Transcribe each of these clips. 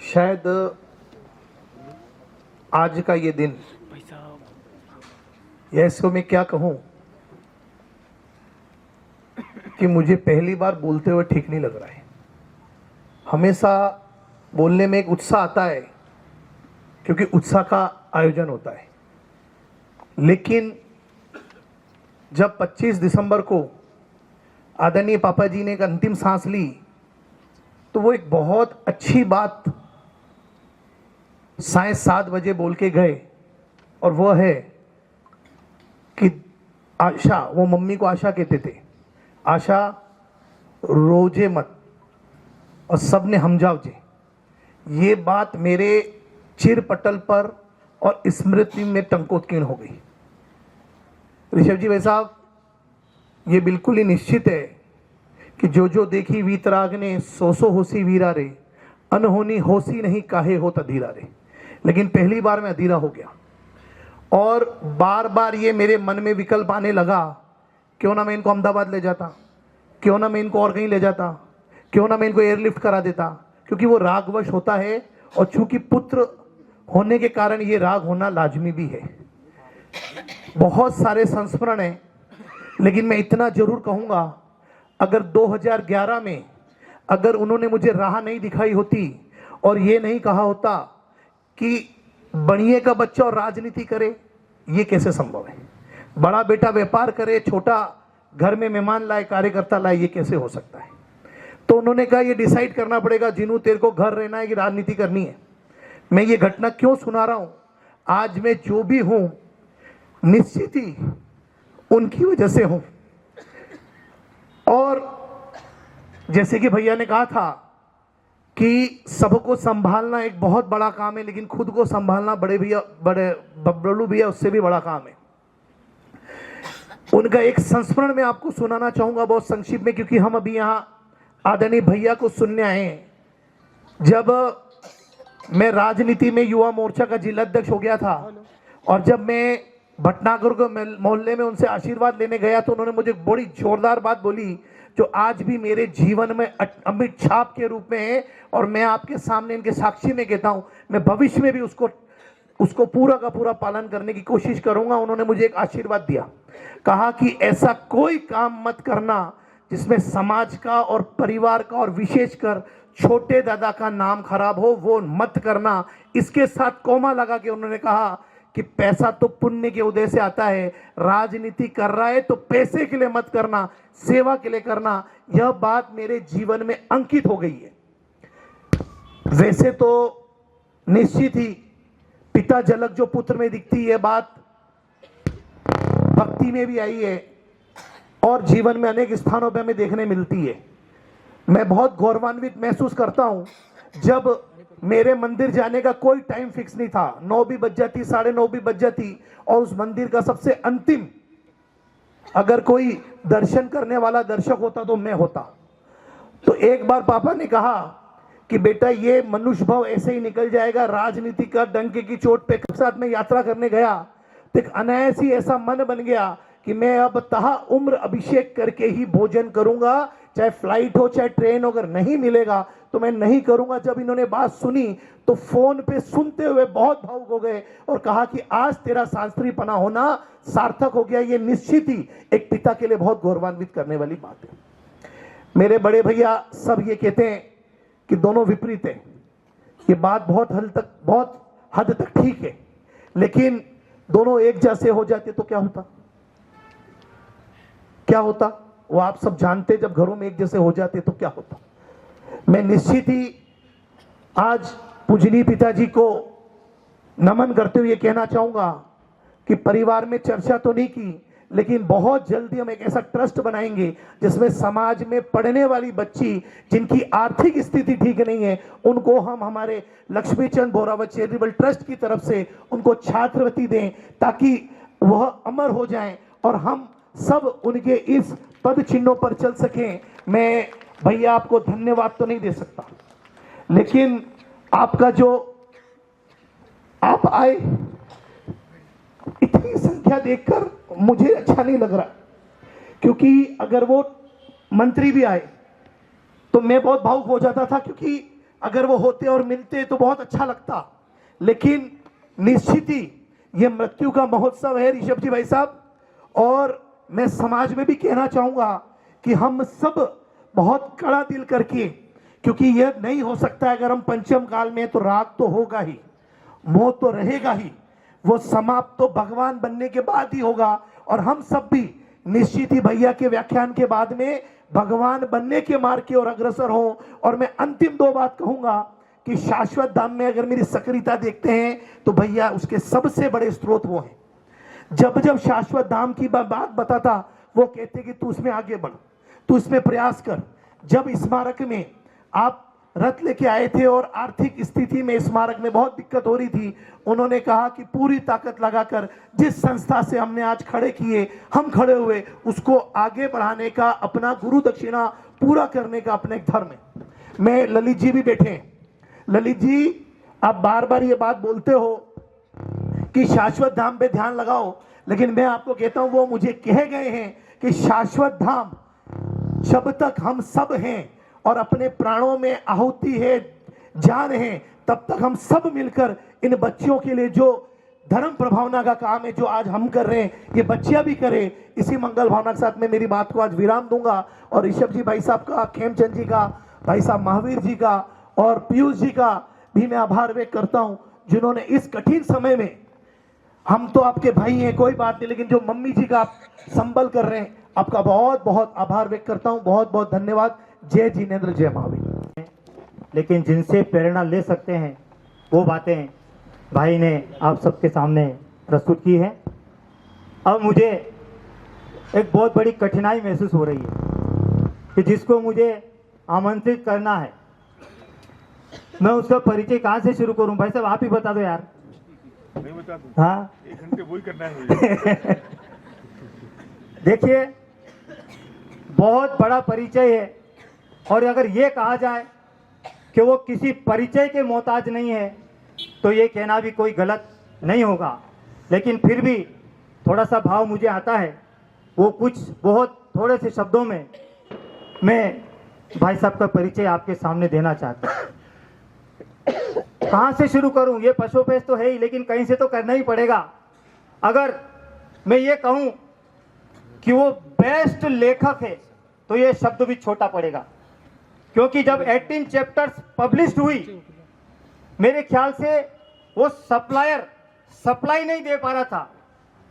शायद आज का ये दिन, या इसको मैं क्या कहूं कि मुझे पहली बार बोलते हुए ठीक नहीं लग रहा है। हमेशा बोलने में एक उत्साह आता है क्योंकि उत्साह का आयोजन होता है, लेकिन जब 25 दिसंबर को आदरणीय पापा जी ने एक अंतिम सांस ली तो वो एक बहुत अच्छी बात 7:30 बजे बोल के गए, और वो है कि आशा, वो मम्मी को आशा कहते थे, आशा रोजे मत और सबने हम जाओ जे। ये बात मेरे चिर पटल पर और स्मृति में टंकोत्कीर्ण हो गई। ऋषभ जी भाई साहब, ये बिल्कुल ही निश्चित है कि जो जो देखी वीतराग ने सो सो होसी वीरा रे, अनहोनी होसी नहीं काहे होत अधीरा रे। लेकिन पहली बार मैं अधीरा हो गया और बार बार ये मेरे मन में विकल्प आने लगा, क्यों ना मैं इनको अहमदाबाद ले जाता, क्यों ना मैं इनको और कहीं ले जाता, क्यों ना मैं इनको एयरलिफ्ट करा देता, क्योंकि वो रागवश होता है और चूंकि पुत्र होने के कारण ये राग होना लाजमी भी है। बहुत सारे संस्मरण हैं, लेकिन मैं इतना जरूर कहूंगा, अगर 2011 में अगर उन्होंने मुझे राह नहीं दिखाई होती और ये नहीं कहा होता कि बनिए का बच्चा और राजनीति करे, ये कैसे संभव है, बड़ा बेटा व्यापार करे, छोटा घर में मेहमान लाए, कार्यकर्ता लाए, ये कैसे हो सकता है। तो उन्होंने कहा ये डिसाइड करना पड़ेगा जिन्हों तेरे को घर रहना है कि राजनीति करनी है। मैं ये घटना क्यों सुना रहा हूं, आज मैं जो भी हूं निश्चित ही उनकी वजह से हूं। और जैसे कि भैया ने कहा था कि सबको संभालना एक बहुत बड़ा काम है, लेकिन खुद को संभालना बड़े बबलू भैया उससे भी बड़ा काम है। उनका एक संस्मरण मैं आपको सुनाना चाहूंगा बहुत संक्षिप्त में, क्योंकि हम अभी यहाँ आदरणीय भैया को सुनने आए हैं। जब मैं राजनीति में युवा मोर्चा का जिला अध्यक्ष हो गया था और जब मैं भटनागर को मोहल्ले में उनसे आशीर्वाद लेने गया तो उन्होंने मुझे बड़ी जोरदार बात बोली जो आज भी मेरे जीवन में अमिट छाप के रूप में है, और मैं आपके सामने इनके साक्षी में कहता हूं, मैं भविष्य में भी उसको पूरा का पूरा पालन करने की कोशिश करूंगा। उन्होंने मुझे एक आशीर्वाद दिया, कहा कि ऐसा कोई काम मत करना जिसमें समाज का और परिवार का और विशेषकर छोटे दादा का नाम खराब हो, वो मत करना। इसके साथ कोमा लगा के उन्होंने कहा कि पैसा तो पुण्य के उदय से आता है, राजनीति कर रहा है तो पैसे के लिए मत करना, सेवा के लिए करना। यह बात मेरे जीवन में अंकित हो गई है। वैसे तो निश्चित ही पिता झलक जो पुत्र में दिखती है, बात भक्ति में भी आई है और जीवन में अनेक स्थानों पर हमें देखने मिलती है। मैं बहुत गौरवान्वित महसूस करता हूं जब मेरे मंदिर जाने का कोई टाइम फिक्स नहीं था, 9 भी बज जाती, 9:30 भी बज जाती, और उस मंदिर का सबसे अंतिम अगर कोई दर्शन करने वाला दर्शक होता तो मैं होता। तो एक बार पापा ने कहा कि बेटा ये मनुष्य भाव ऐसे ही निकल जाएगा, राजनीति का डंके की चोट पे साथ में यात्रा करने गया तो एक अनायास ही ऐसा मन बन गया कि मैं अब तहा उम्र अभिषेक करके ही भोजन करूंगा, चाहे फ्लाइट हो चाहे ट्रेन हो, अगर नहीं मिलेगा तो मैं नहीं करूंगा। जब इन्होंने बात सुनी तो फोन पे सुनते हुए बहुत भावुक हो गए और कहा कि आज तेरा शास्त्रीपना होना सार्थक हो गया। ये निश्चित ही एक पिता के लिए बहुत गौरवान्वित करने वाली बात है। मेरे बड़े भैया सब ये कहते हैं कि दोनों विपरीत है। ये बात बहुत हद तक ठीक है, लेकिन दोनों एक जैसे हो जाते तो क्या होता, क्या होता वो आप सब जानते। जब घरों में एक जैसे हो जाते तो क्या होता। मैं निश्चित ही आज पूजनीय पिताजी को नमन करते हुए कहना चाहूंगा कि परिवार में चर्चा तो नहीं की, लेकिन बहुत जल्दी हम एक ऐसा ट्रस्ट बनाएंगे जिसमें समाज में पढ़ने वाली बच्ची जिनकी आर्थिक स्थिति ठीक नहीं है, उनको हम हमारे लक्ष्मीचंद बोरावत चैरिटेबल ट्रस्ट की तरफ से उनको छात्रवृत्ति दें ताकि वह अमर हो जाएं और हम सब उनके इस पद चिन्हों पर चल सकें। मैं भैया आपको धन्यवाद तो नहीं दे सकता, लेकिन आपका जो आप आए, इतनी संख्या देखकर मुझे अच्छा नहीं लग रहा, क्योंकि अगर वो मंत्री भी आए तो मैं बहुत भावुक हो जाता था, क्योंकि अगर वो होते और मिलते तो बहुत अच्छा लगता, लेकिन निश्चित ही ये मृत्यु का महोत्सव है ऋषभ जी भाई साहब। और मैं समाज में भी कहना चाहूंगा कि हम सब बहुत कड़ा दिल करके, क्योंकि यह नहीं हो सकता है अगर हम पंचम काल में, तो राग तो होगा ही, मोह तो रहेगा ही, वो समाप्त तो भगवान बनने के बाद ही होगा। और हम सब भी निश्चित ही भैया के व्याख्यान के बाद में भगवान बनने के मार्ग की ओर अग्रसर हो। और मैं अंतिम दो बात कहूंगा कि शाश्वत धाम में अगर मेरी सक्रियता देखते हैं तो भैया उसके सबसे बड़े स्रोत वो हैं। जब जब शाश्वत धाम की बात बताता, वो कहते कि तू उसमें आगे बढ़, तू इसमें प्रयास कर। जब स्मारक में आप रथ लेके आए थे और आर्थिक स्थिति में स्मारक में बहुत दिक्कत हो रही थी, उन्होंने कहा कि पूरी ताकत लगाकर जिस संस्था से हमने आज खड़े किए, हम खड़े हुए, उसको आगे बढ़ाने का अपना गुरु दक्षिणा पूरा करने का अपना एक धर्म है। मैं, ललित जी भी बैठे हैं। ललित जी, आप बार बार ये बात बोलते हो कि शाश्वत धाम पे ध्यान लगाओ, लेकिन मैं आपको कहता हूं वो मुझे कह गए हैं कि शाश्वत धाम जब तक हम सब हैं और अपने प्राणों में आहुति है, जान है, तब तक हम सब मिलकर इन बच्चियों के लिए जो धर्म प्रभावना का काम है, जो आज हम कर रहे हैं, ये बच्चियां भी करें। इसी मंगल भावना के साथ में मेरी बात को आज विराम दूंगा। और ऋषभ जी भाई साहब का, खेमचंद जी का, भाई साहब महावीर जी का और पीयूष जी का भी मैं आभार व्यक्त करता हूं, जिन्होंने इस कठिन समय में, हम तो आपके भाई हैं कोई बात नहीं, लेकिन जो मम्मी जी का आप संबल कर रहे हैं, आपका बहुत बहुत आभार व्यक्त करता हूं। बहुत बहुत धन्यवाद। जय जिनेंद्र, जय महावीर। लेकिन जिनसे प्रेरणा ले सकते हैं वो बातें भाई ने आप सबके सामने प्रस्तुत की है। अब मुझे एक बहुत बड़ी कठिनाई महसूस हो रही है कि जिसको मुझे आमंत्रित करना है, मैं उसका परिचय कहाँ से शुरू करूं? भाई साहब आप ही बता दो यार। नहीं बता दूं? हाँ, 1 घंटे वही करना है मुझे। देखिए, बहुत बड़ा परिचय है। और अगर ये कहा जाए कि वो किसी परिचय के मोहताज नहीं है, तो ये कहना भी कोई गलत नहीं होगा। लेकिन फिर भी थोड़ा सा भाव मुझे आता है, वो कुछ बहुत थोड़े से शब्दों में मैं भाई साहब का परिचय आपके सामने देना चाहता हूँ। कहाँ से शुरू करूँ? ये पशुपेश तो है ही, लेकिन कहीं से तो करना ही पड़ेगा। अगर मैं ये कहूँ कि वो बेस्ट लेखक है, तो ये शब्द भी छोटा पड़ेगा, क्योंकि जब 18 चैप्टर्स पब्लिश हुई, मेरे ख्याल से वो सप्लायर सप्लाई नहीं दे पा रहा था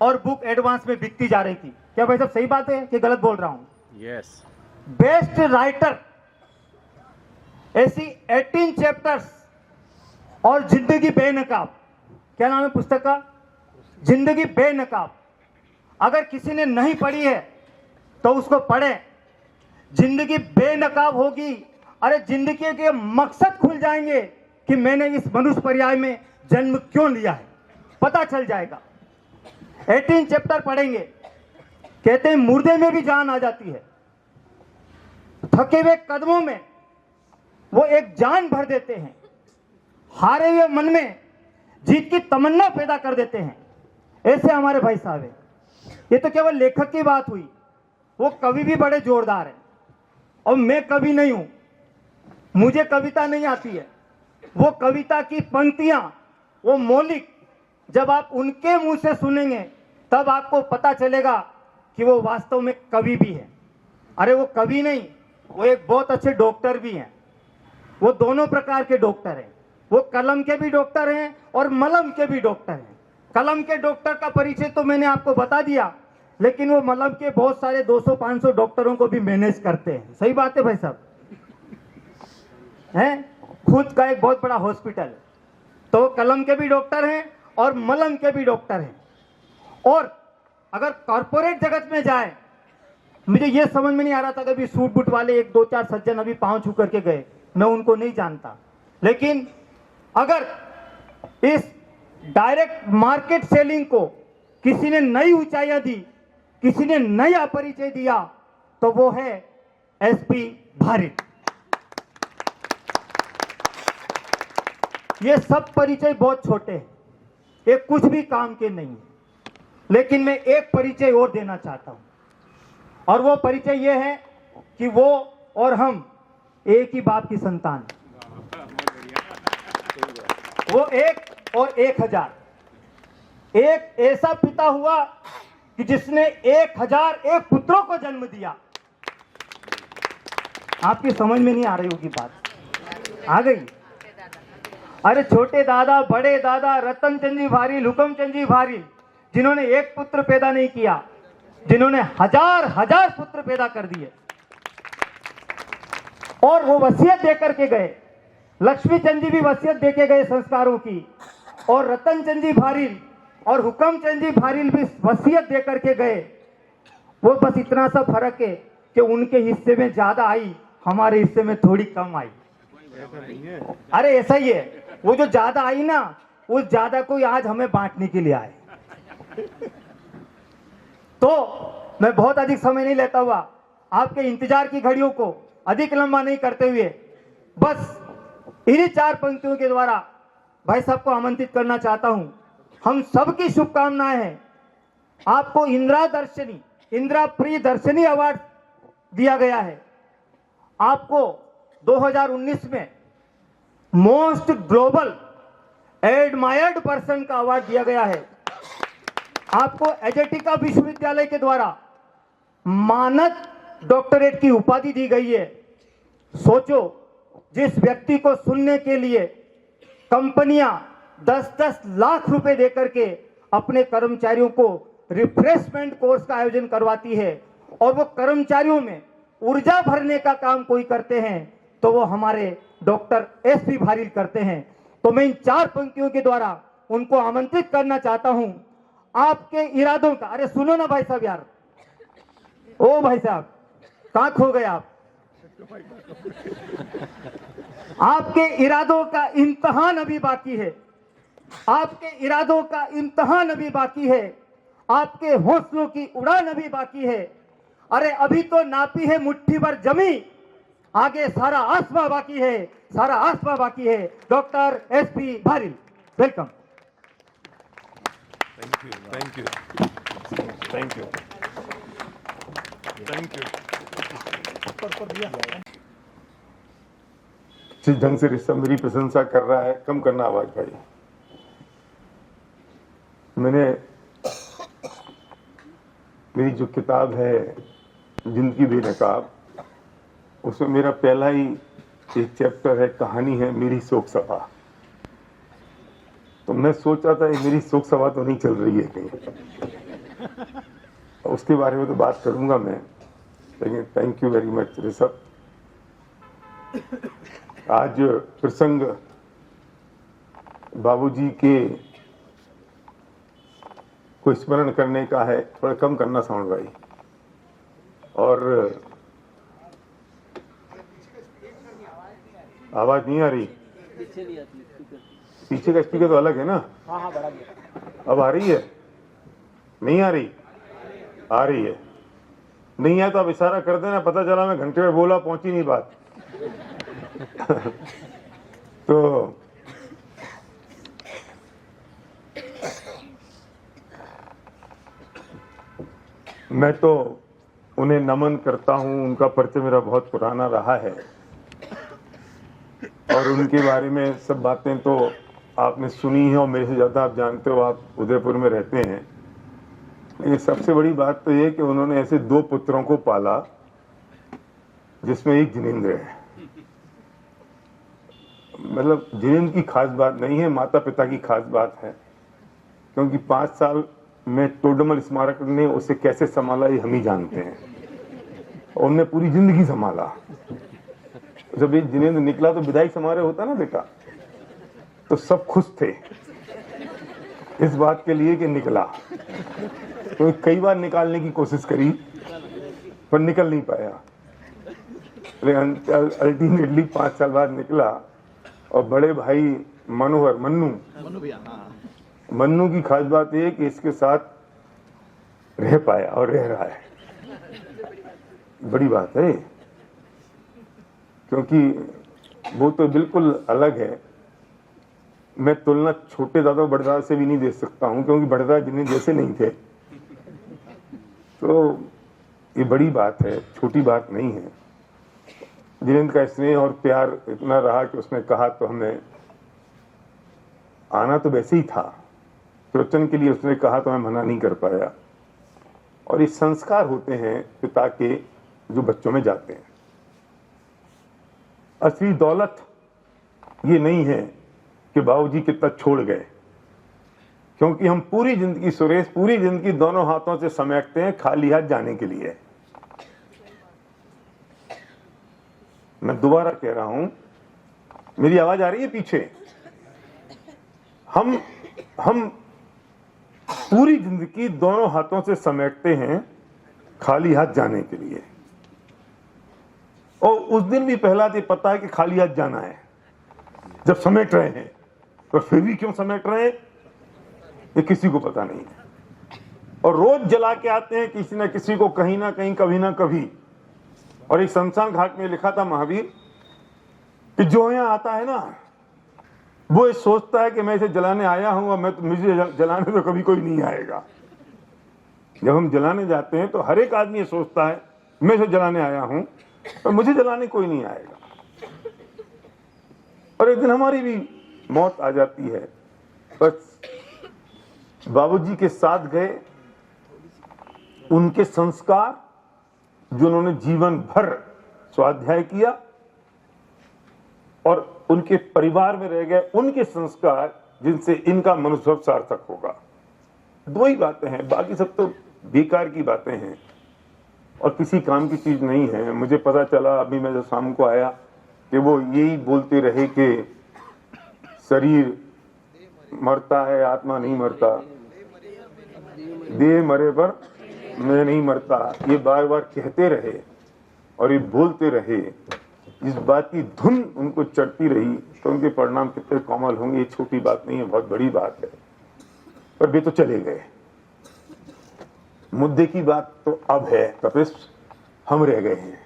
और बुक एडवांस में बिकती जा रही थी। क्या भाई साहब सही बात है कि गलत बोल रहा हूं? यस। बेस्ट राइटर, ऐसी 18 चैप्टर्स और जिंदगी बेनकाब। क्या नाम है पुस्तक का? जिंदगी बेनकाब। अगर किसी ने नहीं पढ़ी है तो उसको पढ़े। जिंदगी बेनकाब होगी, अरे जिंदगी के मकसद खुल जाएंगे कि मैंने इस मनुष्य पर्याय में जन्म क्यों लिया है, पता चल जाएगा। 18 चैप्टर पढ़ेंगे, कहते हैं मुर्दे में भी जान आ जाती है, थके हुए कदमों में वो एक जान भर देते हैं, हारे हुए मन में जीत की तमन्ना पैदा कर देते हैं। ऐसे हमारे भाई साहब हैं। ये तो केवल लेखक की बात हुई, वो कवि भी बड़े जोरदार हैं। और मैं कवि नहीं हूं, मुझे कविता नहीं आती है। वो कविता की पंक्तियां, वो मौलिक, जब आप उनके मुंह से सुनेंगे तब आपको पता चलेगा कि वो वास्तव में कवि भी है। अरे वो कवि नहीं, वो एक बहुत अच्छे डॉक्टर भी हैं। वो दोनों प्रकार के डॉक्टर हैं। वो कलम के भी डॉक्टर हैं और मलम के भी डॉक्टर हैं। कलम के डॉक्टर का परिचय तो मैंने आपको बता दिया, लेकिन वो मलम के बहुत सारे 200-500 डॉक्टरों को भी मैनेज करते हैं। सही बात है भाई साहब? हैं, खुद का एक बहुत बड़ा हॉस्पिटल। तो कलम के भी डॉक्टर हैं और मलम के भी डॉक्टर हैं। और अगर कॉर्पोरेट जगत में जाए, मुझे ये समझ में नहीं आ रहा था, कभी सूट बूट वाले 1-2-4 सज्जन अभी पांव छू करके गए, मैं उनको नहीं जानता। लेकिन अगर इस डायरेक्ट मार्केट सेलिंग को किसी ने नई ऊंचाइयां दी, किसी ने नया परिचय दिया, तो वो है एसपी भारिट। ये सब परिचय बहुत छोटे हैं, ये कुछ भी काम के नहीं है। लेकिन मैं एक परिचय और देना चाहता हूं, और वो परिचय ये है कि वो और हम एक ही बाप की संतान हैं। वो 1 और 1000, एक ऐसा पिता हुआ कि जिसने 1001 पुत्रों को जन्म दिया। आपकी समझ में नहीं आ रही होगी बात, आ गई? अरे छोटे दादा, बड़े दादा, रतन चंद जी भारी, हुकम चंद जी भारी, जिन्होंने एक पुत्र पैदा नहीं किया, जिन्होंने हजार पुत्र पैदा कर दिए, और वो वसीयत देकर के गए। लक्ष्मी चंद जी भी वसीयत देके गए संस्कारों की, और रतन चंद जी भारील और हुकम चंद जी भारील भी वसीयत देकर के गए। वो बस इतना सा फर्क है कि उनके हिस्से में ज्यादा आई, हमारे हिस्से में थोड़ी कम आई। अरे ऐसा ही है, वो जो ज्यादा आई ना, उस ज्यादा को आज हमें बांटने के लिए आए। तो मैं बहुत अधिक समय नहीं लेता हुआ आपके इंतजार की घड़ियों को अधिक लंबा नहीं करते हुए बस इन्हीं 4 पंक्तियों के द्वारा भाई साहब को आमंत्रित करना चाहता हूं। हम सबकी शुभकामनाएं हैं। आपको इंदिरा प्रियदर्शनी अवार्ड दिया गया है। आपको 2019 में मोस्ट ग्लोबल एडमायर्ड पर्सन का अवार्ड दिया गया है। आपको एजेटिका विश्वविद्यालय के द्वारा मानद डॉक्टरेट की उपाधि दी गई है। सोचो, जिस व्यक्ति को सुनने के लिए कंपनियां 10-10 लाख रुपए देकर के अपने कर्मचारियों को रिफ्रेशमेंट कोर्स का आयोजन करवाती है, और वो कर्मचारियों में ऊर्जा भरने का काम कोई करते हैं तो वो हमारे डॉक्टर एसपी भारील करते हैं। तो मैं इन 4 पंक्तियों के द्वारा उनको आमंत्रित करना चाहता हूं। आपके इरादों का, अरे सुनो ना भाई साहब यार, ओ भाई साहब कहां खो गए आप? आपके इरादों का इम्तिहान अभी बाकी है। आपके इरादों का इम्तिहान अभी बाकी है। आपके हौसलों की उड़ान अभी बाकी है। अरे अभी तो नापी है मुट्ठी भर जमी, आगे सारा आसमां बाकी है, सारा आसमां बाकी है। Doctor SP Bharil, welcome. Thank you, thank you, thank you, thank you. जिस ढंग से ऋषभ मेरी प्रशंसा कर रहा है, कम करना आवाज भाई। मेरी जो किताब है जिंदगी बेनकाब, उसमें मेरा पहला ही एक चैप्टर है, कहानी है मेरी शोक सभा। तो मैं सोच रहा था मेरी शोक सभा तो नहीं चल रही है कहीं, उसके बारे में तो बात करूंगा मैं, लेकिन thank you very much Rishabh. आज प्रसंग बाबूजी के को स्मरण करने का है। थोड़ा कम करना साउंड भाई। और आवाज नहीं आ रही, पीछे का स्पीकर तो अलग है ना? हाँ बढ़ा दिया। अब आ रही है? नहीं आ रही? आ रही है। नहीं है तो अब इशारा कर देना, पता चला मैं घंटे में बोला, पहुंची नहीं बात। तो मैं तो उन्हें नमन करता हूं। उनका परिचय मेरा बहुत पुराना रहा है और उनके बारे में सब बातें तो आपने सुनी है और मेरे से ज्यादा आप जानते हो, आप उदयपुर में रहते हैं। ये सबसे बड़ी बात तो ये कि उन्होंने ऐसे 2 पुत्रों को पाला जिसमें एक जिनेंद्र है। मतलब जिनेंद्र की खास बात नहीं है, माता पिता की खास बात है, क्योंकि 5 साल में तोडमल स्मारक ने उसे कैसे संभाला ये हम ही जानते हैं, और उन्होंने पूरी जिंदगी संभाला। जब ये जिनेंद्र निकला तो विदाई समारोह होता ना बेटा, तो सब खुश थे इस बात के लिए कि निकला। तो कई बार निकालने की कोशिश करी पर निकल नहीं पाया, लेकिन अल्टीमेटली 5 साल बाद निकला। और बड़े भाई मनोहर मन्नू की खास बात यह कि इसके साथ रह पाया और रह रहा है, बड़ी बात है, क्योंकि वो तो बिल्कुल अलग है। मैं तुलना छोटे दादा बड़े दादा से भी नहीं दे सकता हूं, क्योंकि बड़े दादा जिन्हें जैसे नहीं थे। तो ये बड़ी बात है, छोटी बात नहीं है। जिनेंद्र का स्नेह और प्यार इतना रहा कि उसने कहा तो हमने आना तो वैसे ही था, प्रवचन के लिए उसने कहा तो मैं मना नहीं कर पाया। और ये संस्कार होते हैं पिता के जो बच्चों में जाते हैं। असली दौलत ये नहीं है कि बाबूजी कितना छोड़ गए, क्योंकि हम पूरी जिंदगी, सुरेश, पूरी जिंदगी दोनों हाथों से समेटते हैं खाली हाथ जाने के लिए। मैं दोबारा कह रहा हूं, मेरी आवाज आ रही है पीछे? हम पूरी जिंदगी दोनों हाथों से समेटते हैं खाली हाथ जाने के लिए, और उस दिन भी पहला दिन पता है कि खाली हाथ जाना है जब समेट रहे हैं, पर फिर भी क्यों समेट रहे हैं ये किसी को पता नहीं है। और रोज जला के आते हैं किसी न किसी को, कहीं ना कहीं, कभी ना कभी। और एक शमशान घाट में लिखा था महावीर कि जो यहां आता है ना, वो ये सोचता है कि मैं इसे जलाने आया हूं, और मुझे जलाने तो कभी कोई नहीं आएगा। जब हम जलाने जाते हैं तो हर एक आदमी ये सोचता है मैं इसे जलाने आया हूं, और मुझे जलाने कोई नहीं आएगा। और एक दिन हमारी भी मौत आ जाती है। बस बाबूजी के साथ गए, उनके संस्कार जो उन्होंने जीवन भर स्वाध्याय किया, और उनके परिवार में रह गए उनके संस्कार जिनसे इनका मनुष्य सार्थक होगा। दो ही बातें हैं, बाकी सब तो बेकार की बातें हैं और किसी काम की चीज नहीं है। मुझे पता चला अभी मैं जब शाम को आया कि वो यही बोलते रहे कि शरीर मरता है, आत्मा नहीं मरता, देह मरे पर मैं नहीं मरता, ये बार बार कहते रहे और ये बोलते रहे। इस बात की धुन उनको चढ़ती रही तो उनके परिणाम कितने कोमल होंगे, ये छोटी बात नहीं है, बहुत बड़ी बात है। पर वे तो चले गए। मुद्दे की बात तो अब है कपिस, हम रह गए हैं।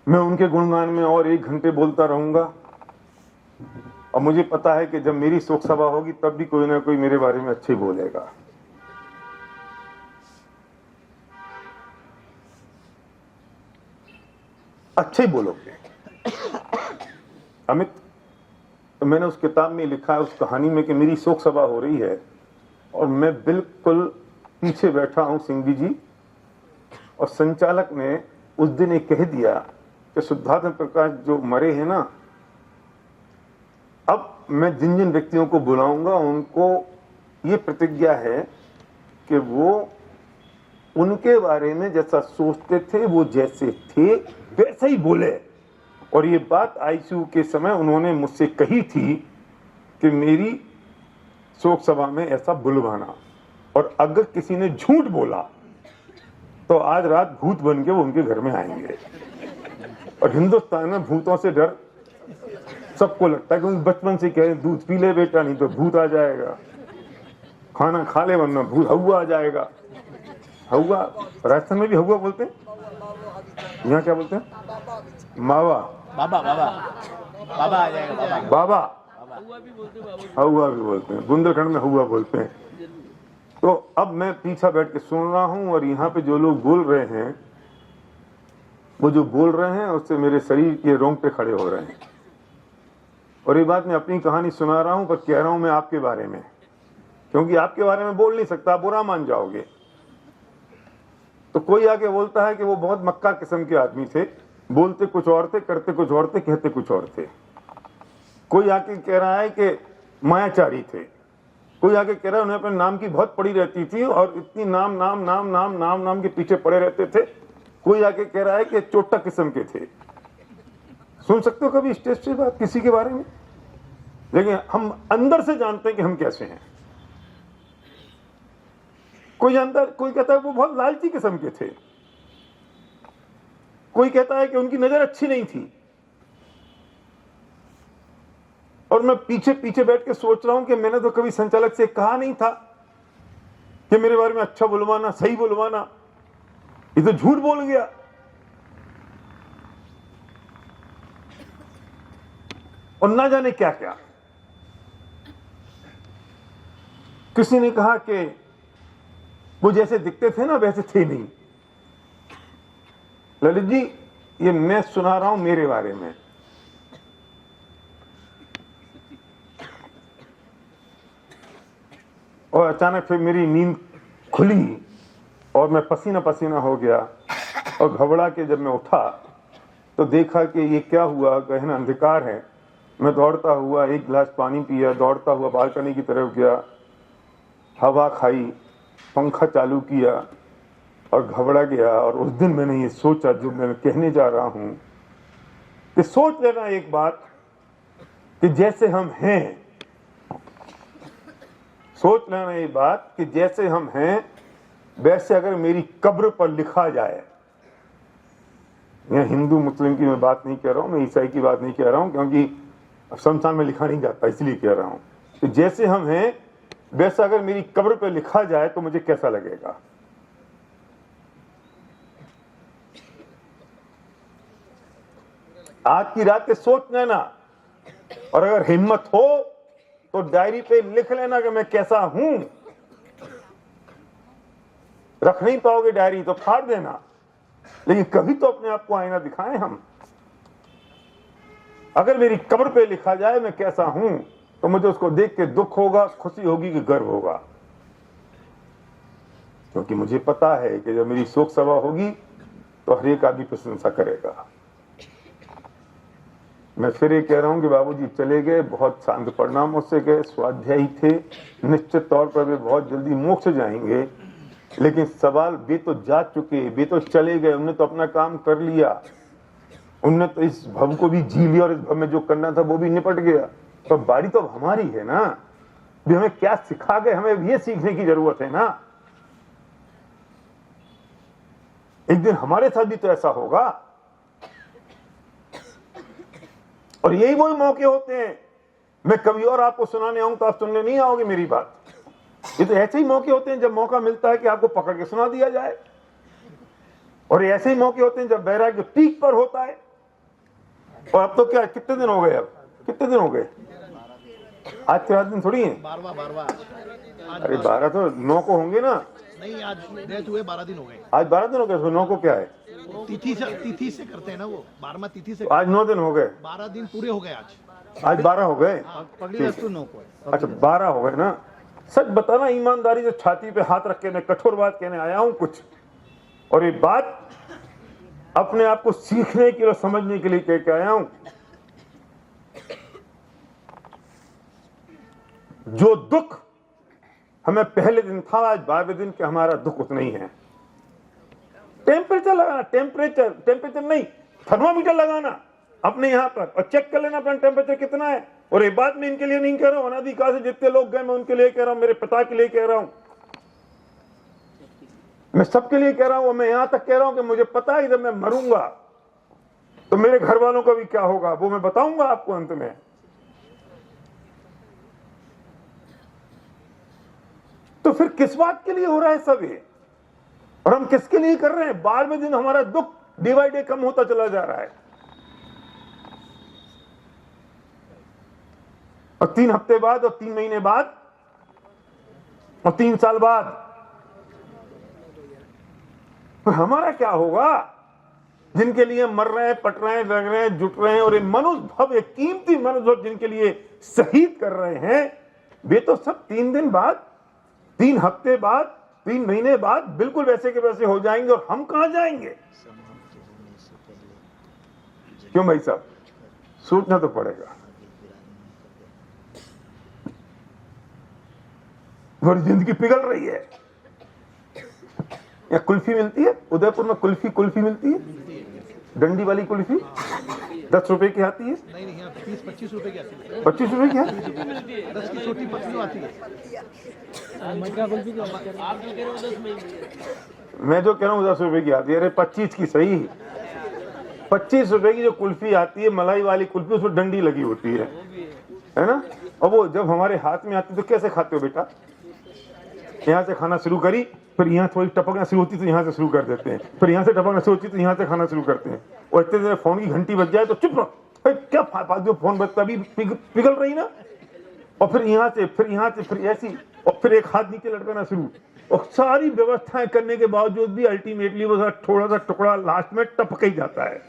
मैं उनके गुणगान में और 1 घंटे बोलता रहूंगा, और मुझे पता है कि जब मेरी शोक सभा होगी तब भी कोई ना कोई मेरे बारे में अच्छे बोलेगा। अच्छे ही बोलोगे अमित। तो मैंने उस किताब में लिखा है, उस कहानी में, कि मेरी शोक सभा हो रही है और मैं बिल्कुल पीछे बैठा हूं सिंघवी जी, और संचालक ने उस दिन ये कह दिया कि सिद्धार्थ प्रकाश जो मरे हैं ना, अब मैं जिन जिन व्यक्तियों को बुलाऊंगा उनको ये प्रतिज्ञा है कि वो उनके बारे में जैसा सोचते थे, वो जैसे थे वैसे ही बोले। और ये बात आईसीयू के समय उन्होंने मुझसे कही थी कि मेरी शोक सभा में ऐसा बुलवाना, और अगर किसी ने झूठ बोला तो आज रात भूत बन के वो उनके घर में आएंगे। और हिंदुस्तान में भूतों से डर सबको लगता है, क्योंकि बचपन से कहे दूध पी ले बेटा नहीं तो भूत आ जाएगा, खाना खा ले वरना भूत हवा आ जाएगा। हवा राजस्थान में भी हवा बोलते हैं, यहाँ क्या बोलते हैं? मावा, बाबा बाबा बाबा आ जाएगा, बाबा बाबा, हवा भी बोलते हैं, बुंदेलखंड में हवा बोलते हैं। तो अब मैं पीछा बैठ के सुन रहा हूं, और यहाँ पे जो लोग बोल रहे हैं, वो जो बोल रहे हैं उससे मेरे शरीर के रोंगटे खड़े हो रहे हैं। और ये बात मैं अपनी कहानी सुना रहा हूं, पर कह रहा हूं मैं आपके बारे में, क्योंकि आपके बारे में बोल नहीं सकता, बुरा मान जाओगे। तो कोई आके बोलता है कि वो बहुत मक्का किस्म के आदमी थे, बोलते कुछ और थे, करते कुछ और थे, कहते कुछ और थे। कोई आके कह रहा है कि मायाचारी थे, कोई आके कह रहा है उन्हें अपने नाम की बहुत पड़ी रहती थी और इतनी नाम नाम नाम नाम नाम नाम के पीछे पड़े रहते थे। कोई आके कह रहा है कि चोटा किस्म के थे। सुन सकते हो कभी स्टेज से बात किसी के बारे में? लेकिन हम अंदर से जानते हैं कि हम कैसे हैं। कोई अंदर, कोई कहता है वो बहुत लालची किस्म के थे, कोई कहता है कि उनकी नजर अच्छी नहीं थी। और मैं पीछे पीछे बैठ के सोच रहा हूं कि मैंने तो कभी संचालक से कहा नहीं था कि मेरे बारे में अच्छा बुलवाना, सही बुलवाना, ये तो झूठ बोल गया। और ना जाने क्या क्या। किसी ने कहा कि वो जैसे दिखते थे ना वैसे थे नहीं। ललित जी, ये मैं सुना रहा हूं मेरे बारे में। और अचानक फिर मेरी नींद खुली और मैं पसीना पसीना हो गया और घबरा के जब मैं उठा तो देखा कि ये क्या हुआ, गहन अंधकार है। मैं दौड़ता हुआ एक गिलास पानी पिया, दौड़ता हुआ बालकनी की तरफ गया, हवा खाई, पंखा चालू किया और घबरा गया। और उस दिन मैंने ये सोचा जो मैं कहने जा रहा हूं कि सोच लेना एक बात कि जैसे हम हैं, सोच लेना ये बात कि जैसे हम हैं वैसे अगर मेरी कब्र पर लिखा जाए, मैं हिंदू मुस्लिम की मैं बात नहीं कह रहा हूं, मैं ईसाई की बात नहीं कह रहा हूं, क्योंकि शमशान में लिखा नहीं जाता इसलिए कह रहा हूं कि जैसे हम हैं वैसा अगर मेरी कब्र पर लिखा जाए तो मुझे कैसा लगेगा। आज की रात के सोच लेना और अगर हिम्मत हो तो डायरी पे लिख लेना कि मैं कैसा हूं। रख नहीं पाओगे डायरी तो फाड़ देना, लेकिन कभी तो अपने आप को आईना दिखाएं हम। अगर मेरी कब्र पे लिखा जाए मैं कैसा हूं तो मुझे उसको देख के दुख होगा, खुशी होगी कि गर्व होगा, क्योंकि मुझे पता है कि जब मेरी शोक सभा होगी तो हर एक आदमी प्रशंसा करेगा। मैं फिर ये कह रहा हूं कि बाबूजी चले गए, बहुत शांत परिणामों से गए, स्वाध्यायी थे, निश्चित तौर पर वे बहुत जल्दी मोक्ष जाएंगे, लेकिन सवाल वे तो जा चुके, वे तो चले गए, उन्होंने तो अपना काम कर लिया, उन्होंने तो इस भव को भी जी लिया और इस भव में जो करना था वो भी निपट गया। तो बारी तो हमारी है ना, भी हमें क्या सिखा गए, हमें ये सीखने की जरूरत है ना। एक दिन हमारे साथ भी तो ऐसा होगा। और यही वही मौके होते हैं, मैं कभी और आपको सुनाने आऊं तो आप सुनने नहीं आओगे मेरी बात। ये तो ऐसे ही मौके होते हैं जब मौका मिलता है कि आपको पकड़ के सुना दिया जाए, और ऐसे ही मौके होते हैं जब वैराग्य पीक पर होता है। और अब तो क्या, कितने दिन हो गए, अब कितने दिन हो गए, आज के 8 दिन थोड़ी है, 12 अरे 12 तो 9 को होंगे ना, नहीं, आज डेथ हुए 12 दिन हो गए। आज 12 दिन हो गए, 9 को क्या है, तिथि से करते हैं ना वो, 12वां तिथि से। आज 9 दिन हो गए, 12 दिन पूरे हो गए आज 12 हो गए, पगड़ी वस्तु 9 को है। अच्छा 12 हो गए ना। सच बताना ईमानदारी से, छाती पे हाथ रख के मैं कठोर बात कहने आया हूं कुछ, और ये बात अपने आप को सीखने के लिए, समझने के लिए कह के आया हूं। जो दुख हमें पहले दिन था, आज 12वें दिन के हमारा दुख उतना ही है। टेम्परेचर लगाना, टेम्परेचर नहीं, थर्मामीटर लगाना अपने यहां पर और चेक कर लेना अपना टेम्परेचर कितना है। और ये बात मैं इनके लिए नहीं कह रहा हूं, अनादिकाल से जितने लोग गए मैं उनके लिए कह रहा हूं, मेरे पिता के लिए कह रहा हूं, मैं सबके लिए कह रहा हूं। मैं यहां तक कह रहा हूं कि मुझे पता है जब मैं मरूंगा तो मेरे घर वालों का भी क्या होगा वो मैं बताऊंगा आपको अंत में। तो फिर किस बात के लिए हो रहा है सब ये, और हम किसके लिए कर रहे हैं। 12वें दिन हमारा दुख डे बाय डे कम होता चला जा रहा है, और 3 हफ्ते बाद और 3 महीने बाद और 3 साल बाद तो हमारा क्या होगा। जिनके लिए मर रहे हैं, पट रहे हैं, लग रहे हैं, जुट रहे हैं, और ये मनुष्य भव, एक कीमती मनुष्य जिनके लिए शहीद कर रहे हैं, वे तो सब 3 दिन बाद, 3 हफ्ते बाद, 3 महीने बाद बिल्कुल वैसे के वैसे हो जाएंगे, और हम कहां जाएंगे। क्यों भाई साहब, सोचना तो पड़ेगा। और जिंदगी पिघल रही है। या कुल्फी मिलती है उदयपुर में, कुल्फी मिलती है, डंडी वाली कुल्फी 10 रुपए की आती है, नहीं, यहाँ 20-25 रुपए की आती है। 25 रुपए की है, 10 की छोटी पतली आती है। मैं जो कह रहा हूँ 10 रुपए की आती है। अरे 25 की सही, 25 रुपए की जो कुल्फी आती है, मलाई वाली कुल्फी, उसमें डंडी लगी होती है ना। और वो जब हमारे हाथ में आती तो कैसे खाते हो बेटा, यहाँ से खाना शुरू करी, फिर यहाँ थोड़ी टपकना शुरू होती तो यहाँ से शुरू कर देते हैं, फिर यहाँ से टपकना शुरू होती तो यहाँ से खाना शुरू करते हैं, और इतने देर फोन की घंटी बज जाए तो चुप रहो, क्या फालतू फोन बजता, अभी पिघल रही ना। और फिर यहाँ से फिर ऐसी, और फिर एक हाथ नीचे लटकाना शुरू, और सारी व्यवस्थाएं करने के बावजूद भी अल्टीमेटली वो थोड़ा सा टुकड़ा लास्ट में टपक ही जाता है,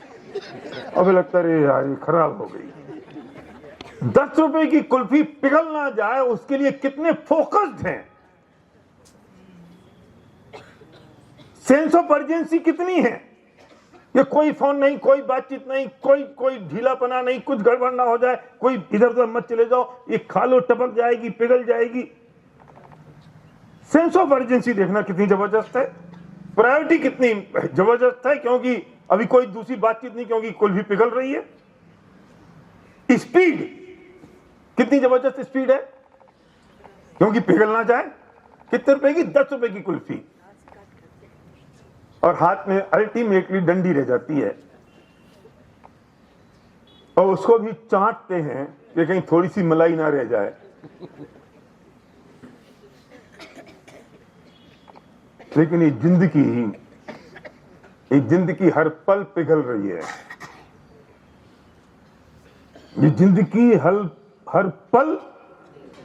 और फिर लगता है यार ये खराब हो गई। 10 रुपए की कुल्फी पिघल ना जाए उसके लिए कितने फोकस्ड हैं, सेंस ऑफ अर्जेंसी कितनी है कि कोई फोन नहीं, कोई बातचीत नहीं, कोई ढीलापना नहीं, कुछ गड़बड़ ना हो जाए, कोई इधर उधर मत चले जाओ, ये खा लो टपक जाएगी, पिघल जाएगी। सेंस ऑफ अर्जेंसी देखना कितनी जबरदस्त है, प्रायोरिटी कितनी जबरदस्त है, क्योंकि अभी कोई दूसरी बातचीत नहीं, क्योंकि कुल्फी पिघल रही है। स्पीड कितनी जबरदस्त स्पीड है, क्योंकि पिघल ना जाए। कितने रुपए की? 10 रुपए की कुल्फी, और हाथ में अल्टीमेटली डंडी रह जाती है, और उसको भी चाटते हैं कि कहीं थोड़ी सी मलाई ना रह जाए। लेकिन ये जिंदगी हर पल पिघल रही है। ये जिंदगी हर पल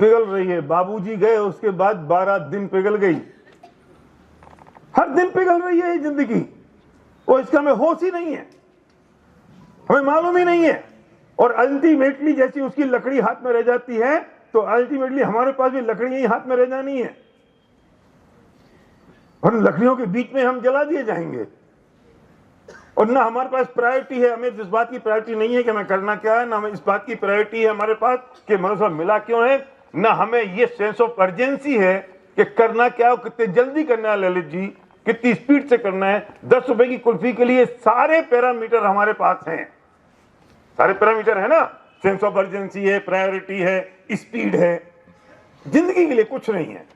पिघल रही है। बाबूजी गए, उसके बाद 12 दिन पिघल गई। हर दिन पिघल रही है ये जिंदगी, और इसका हमें होश ही नहीं है, हमें मालूम ही नहीं है। और अल्टीमेटली जैसी उसकी लकड़ी हाथ में रह जाती है, तो अल्टीमेटली हमारे पास भी लकड़ी ही हाथ में रह जानी है, और लकड़ियों के बीच में हम जला दिए जाएंगे। और ना हमारे पास प्रायोरिटी है, हमें इस बात की प्रायोरिटी नहीं है कि हमें करना क्या है, ना हमें इस बात की प्रायोरिटी है हमारे पास कि मनुष्य मिला क्यों है, ना हमें ये सेंस ऑफ अर्जेंसी है कि करना क्या है, कितने जल्दी करना है ललित जी, कितनी स्पीड से करना है। 10 रुपए की कुल्फी के लिए सारे पैरामीटर हमारे पास हैं, सारे पैरामीटर है ना, सेंस ऑफ अर्जेंसी है, प्रायोरिटी है, स्पीड है। जिंदगी के लिए कुछ नहीं है।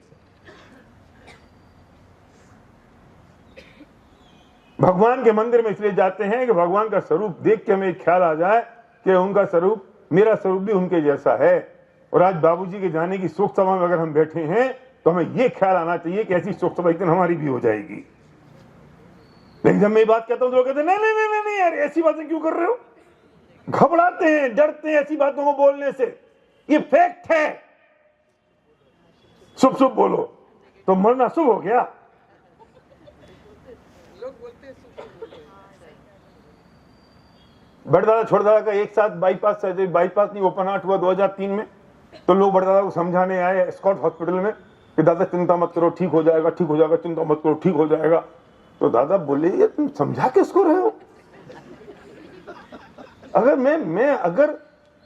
भगवान के मंदिर में इसलिए जाते हैं कि भगवान का स्वरूप देख के हमें ख्याल आ जाए कि उनका स्वरूप, मेरा स्वरूप भी उनके जैसा है। और आज बाबूजी के जाने की शोक सभा में अगर हम बैठे हैं, तो हमें यह ख्याल आना चाहिए कि ऐसी शोक सभा एक दिन हमारी भी हो जाएगी। लेकिन जब मैं ये बात कहता हूं तो लोग कहते हैं नहीं नहीं नहीं नहीं यार, ऐसी बातें क्यों कर रहे हो, घबराते हैं, डरते हैं ऐसी बातों को बोलने से। ये फैक्ट है। शुभ शुभ बोलो तो मरना शुभ हो गया। बड़दादा छोड़दादा का एक साथ बाईपास नहीं ओपन हार्ट हुआ 2003 में, तो लोग बड़दादा को समझाने आए स्कॉट हॉस्पिटल में कि दादा चिंता मत करो, ठीक हो जाएगा, ठीक हो जाएगा, चिंता मत करो, ठीक हो जाएगा। तो दादा बोले ये तुम समझा किसको रहे हो? अगर मैं अगर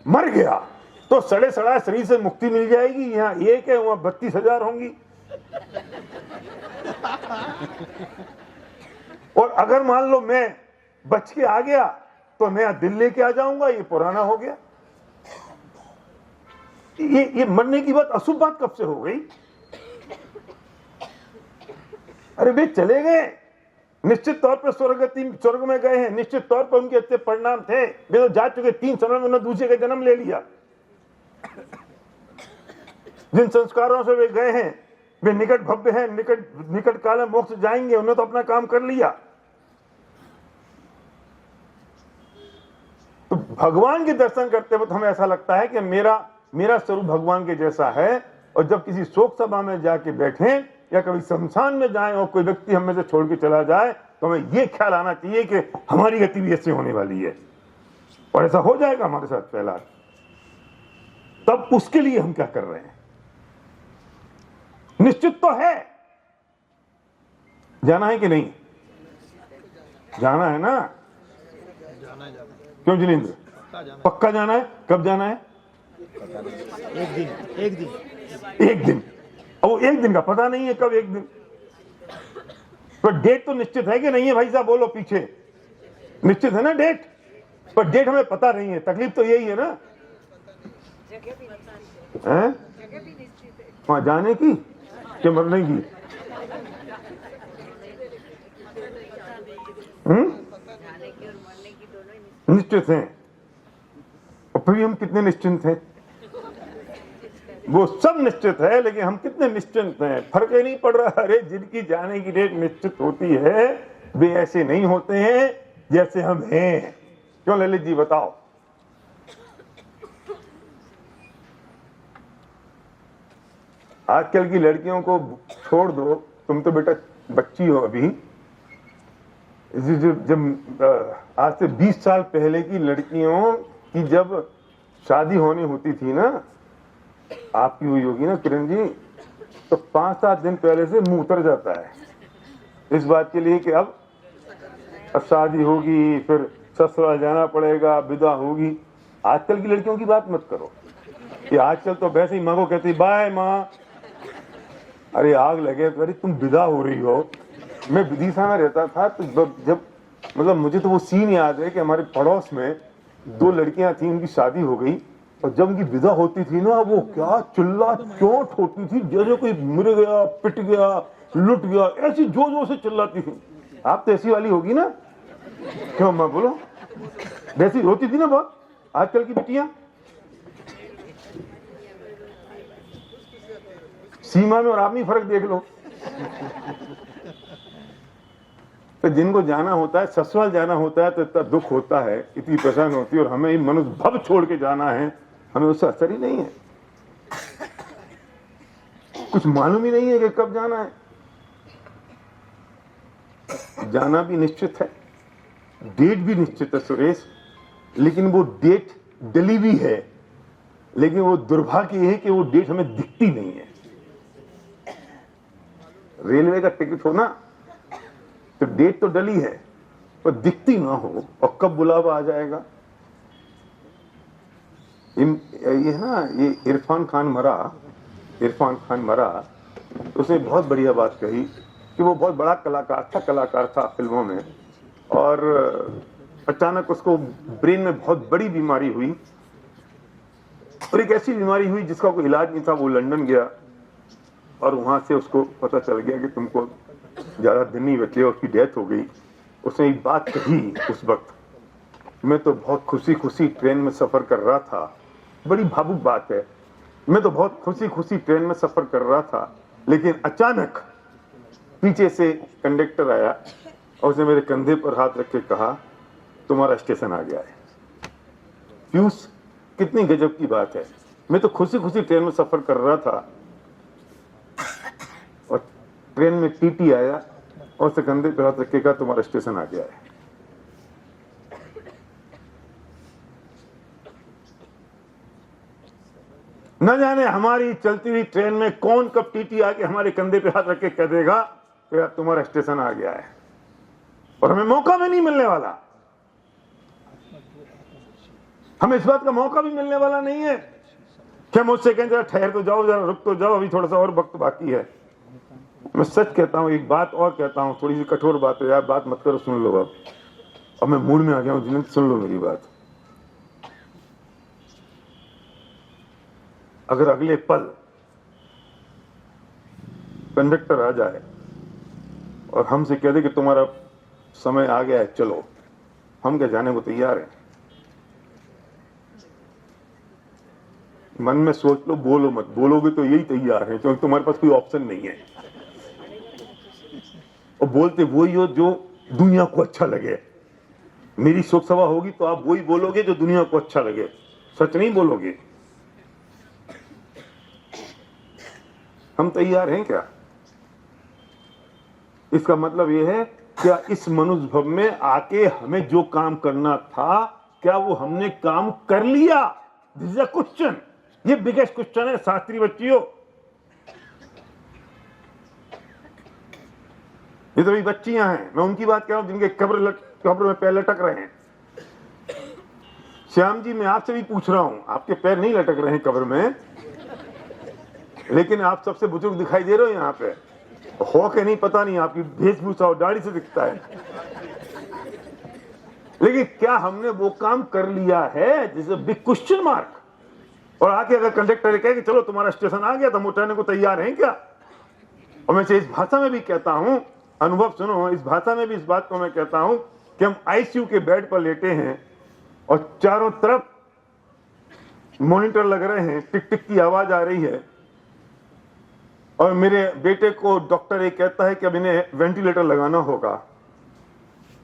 मर गया तो सड़े सड़ा शरीर से मुक्ति मिल जाएगी, यहाँ एक है वहां 32,000 होंगी। और अगर मान लो मैं बच के आ गया तो नया दिल लेके आ जाऊंगा, ये पुराना हो गया। ये मरने की बात अशुभ बात कब से हो गई? अरे वे चले गए, निश्चित तौर पर स्वर्ग में गए हैं, निश्चित तौर पर उनके अच्छे परिणाम थे, वे तो जा चुके। 3 समय में उन्होंने दूसरे का जन्म ले लिया। जिन संस्कारों से वे गए हैं वे निकट भव्य हैं, निकट काल में मोक्ष जाएंगे, उन्होंने तो अपना काम कर लिया। तो भगवान के दर्शन करते वक्त हमें ऐसा लगता है कि मेरा स्वरूप भगवान के जैसा है। और जब किसी शोक सभा में जाके बैठे या कभी शमशान में जाएं और कोई व्यक्ति हमें से छोड़ के चला जाए, तो हमें यह ख्याल आना चाहिए कि हमारी गति भी ऐसे होने वाली है, और ऐसा हो जाएगा हमारे साथ पहला। तब उसके लिए हम क्या कर रहे हैं? निश्चित तो है, जाना है कि नहीं? जाना है ना? क्यों जिनेंद्र? पक्का जाना है। कब जाना है? एक दिन। अब वो एक दिन का पता नहीं है कब एक दिन, पर डेट तो निश्चित है कि नहीं है? भाई साहब बोलो पीछे, निश्चित है ना डेट? पर डेट हमें पता नहीं है। तकलीफ तो यही है ना, वहां जाने की कि मरने की? निश्चित हैं। और फिर हम कितने निश्चिंत हैं? वो सब निश्चित है, लेकिन हम कितने निश्चिंत हैं? फर्क ही नहीं पड़ रहा। अरे जिनकी जाने की डेट निश्चित होती है वे ऐसे नहीं होते हैं जैसे हम हैं। क्यों ललित जी बताओ? आजकल की लड़कियों को छोड़ दो, तुम तो बेटा बच्ची हो अभी। जब आज से 20 साल पहले की लड़कियों की जब शादी होनी होती थी ना, आपकी हुई होगी ना किरण जी, तो 5-7 दिन पहले से मुंह उतर जाता है। इस बात के लिए कि अब शादी होगी, फिर ससुराल जाना पड़ेगा, विदा होगी। आजकल की लड़कियों की बात मत करो, ये आजकल तो वैसे ही माँ को कहती बाय माँ, अरे आग लगे, अरे तुम विदा हो रही हो। मैं विदिशा में रहता था तो जब मतलब मुझे तो वो सीन याद है कि हमारे पड़ोस में 2 लड़कियां थी, उनकी शादी हो गई और जब उनकी विदा होती थी ना, वो क्या चिल्ला चोट होती थी, जैसे कोई मर गया, पिट गया, लुट गया, ऐसी जोर जोर से चिल्लाती थी। आप तो ऐसी वाली होगी ना, क्यों मैं बोलो, वैसी रोती थी ना बहुत आजकल की बेटियां। सीमा में और आप में फर्क देख लो। तो जिनको जाना होता है, ससुराल जाना होता है, तो इतना दुख होता है, इतनी परेशानी होती है, और हमें मनुष्य भव छोड़ के जाना है, हमें उससे असर ही नहीं है, कुछ मालूम ही नहीं है कि कब जाना है। जाना भी निश्चित है, डेट भी निश्चित है सुरेश, लेकिन वो डेट डली भी है, लेकिन वो दुर्भाग्य है कि वो डेट हमें दिखती नहीं है। रेलवे का टिकट हो ना, तो डेट तो डली है पर दिखती ना हो, और कब बुलावा आ जाएगा। ये ना, ये इरफान खान मरा, उसने बहुत बढ़िया बात कही कि वो बहुत बड़ा कलाकार था फिल्मों में, और अचानक उसको ब्रेन में बहुत बड़ी बीमारी हुई, और एक ऐसी बीमारी हुई जिसका कोई इलाज नहीं था। वो लंदन गया और वहां से उसको पता चल गया कि तुमको ज्यादा दिन नहीं बचे, उसकी डेथ हो गई। उसने एक बात कही उस वक्त, मैं तो बहुत खुशी खुशी ट्रेन में सफर कर रहा था, बड़ी भावुक बात है, मैं तो बहुत खुशी खुशी ट्रेन में सफर कर रहा था, लेकिन अचानक पीछे से कंडक्टर आया और उसने मेरे कंधे पर हाथ रख के कहा तुम्हारा स्टेशन आ गया है। पीयूष, कितनी गजब की बात है, मैं तो खुशी खुशी ट्रेन में सफर कर रहा था और ट्रेन में टीटी आया और उसे कंधे पर हाथ रख के कहा तुम्हारा स्टेशन आ गया है। न जाने हमारी चलती हुई ट्रेन में कौन कब टीटी आके हमारे कंधे पे हाथ रख के कह देगा कि तुम्हारा स्टेशन आ गया है, और हमें मौका भी नहीं मिलने वाला, हमें इस बात का मौका भी मिलने वाला नहीं है कि हम उससे कहें जरा ठहर तो जाओ, जरा रुक तो जाओ, अभी थोड़ा सा और वक्त बाकी है। मैं सच कहता हूं, एक बात और कहता हूं, थोड़ी सी कठोर बात है यार, बात मत करो, सुन लो। अब मैं मूड में आ गया हूं जिन्हें, सुन लो मेरी बात। अगर अगले पल कंडक्टर आ जाए और हमसे कह दे कि तुम्हारा समय आ गया है, चलो, हम क्या जाने को तैयार हैं। मन में सोच लो, बोलो मत, बोलोगे तो यही तैयार है, क्योंकि तुम्हारे पास कोई ऑप्शन नहीं है, और बोलते वही हो जो दुनिया को अच्छा लगे। मेरी शोक सभा होगी तो आप वही बोलोगे जो दुनिया को अच्छा लगे, सच नहीं बोलोगे। हम तैयार हैं क्या? इसका मतलब यह है, क्या इस मनुष्य भव में आके हमें जो काम करना था, क्या वो हमने काम कर लिया? दिस इज अ क्वेश्चन, ये बिगेस्ट क्वेश्चन है शास्त्री बच्चियों। ये तो भी बच्चियां हैं, मैं उनकी बात कर रहा हूं जिनके कब्र में पैर लटक रहे हैं। श्याम जी, मैं आपसे भी पूछ रहा हूं, आपके पैर नहीं लटक रहे हैं कब्र में, लेकिन आप सबसे बुजुर्ग दिखाई दे रहे हो यहाँ पे, हो के नहीं पता नहीं, आपकी वेशभूषा और दाढ़ी से दिखता है, लेकिन क्या हमने वो काम कर लिया है? This is a big question mark. और आके अगर कंडक्टर कहे कि चलो तुम्हारा स्टेशन आ गया, तो हम उतरने को तैयार हैं क्या? और मैं इस भाषा में भी कहता हूं, अनुभव सुनो, इस भाषा में भी इस बात को मैं कहता हूं कि हम आईसीयू के बेड पर लेटे हैं और चारों तरफ मॉनिटर लग रहे हैं, टिक टिक की आवाज आ रही है, और मेरे बेटे को डॉक्टर ये कहता है कि अब इन्हें वेंटिलेटर लगाना होगा,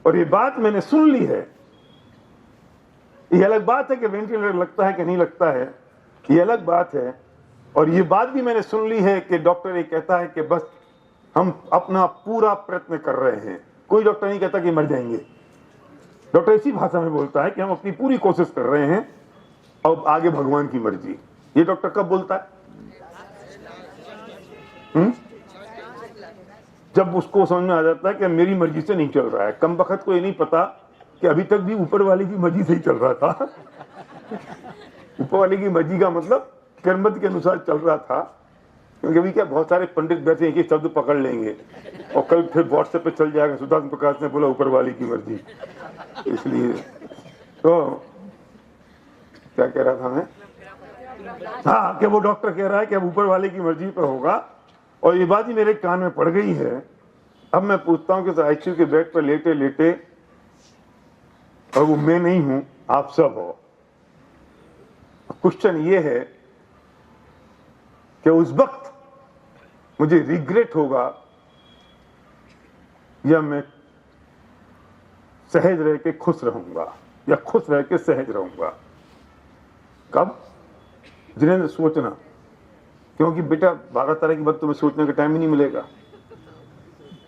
और ये बात मैंने सुन ली है। ये अलग बात है कि वेंटिलेटर लगता है कि नहीं लगता है, ये अलग बात है, और ये बात भी मैंने सुन ली है कि डॉक्टर ये कहता है कि बस हम अपना पूरा प्रयत्न कर रहे हैं। कोई डॉक्टर नहीं कहता कि मर जाएंगे, डॉक्टर इसी भाषा में बोलता है कि हम अपनी पूरी कोशिश कर रहे हैं और आगे भगवान की मर्जी। ये डॉक्टर कब बोलता है? जब उसको समझ में आ जाता है कि मेरी मर्जी से नहीं चल रहा है। कम बखत को ये नहीं पता कि अभी तक भी ऊपर वाले की मर्जी से ही चल रहा था। ऊपर वाले की मर्जी का मतलब कर्मत के अनुसार चल रहा था, क्योंकि अभी क्या बहुत सारे पंडित बैठे हैं कि शब्द पकड़ लेंगे और कल फिर व्हाट्सएप पे चल जाएगा सुधांशु प्रकाश ने बोला ऊपर वाले की मर्जी। इसलिए तो क्या कह रहा था मैं, हाँ, कि वो डॉक्टर कह रहा है कि अब ऊपर वाले की मर्जी पर होगा, और ये बात ही मेरे कान में पड़ गई है। अब मैं पूछता हूँ कि आईसीयू के बेड पर लेटे लेटे, और वो मैं नहीं हूं, आप सब हो, क्वेश्चन ये है कि उस वक्त मुझे रिग्रेट होगा या मैं सहज रह के खुश रहूंगा, या खुश रह के सहज रहूंगा? कब? जिन्हें सोचना, क्योंकि बेटा 12 तारीख के बाद तुम्हें सोचने का टाइम ही नहीं मिलेगा।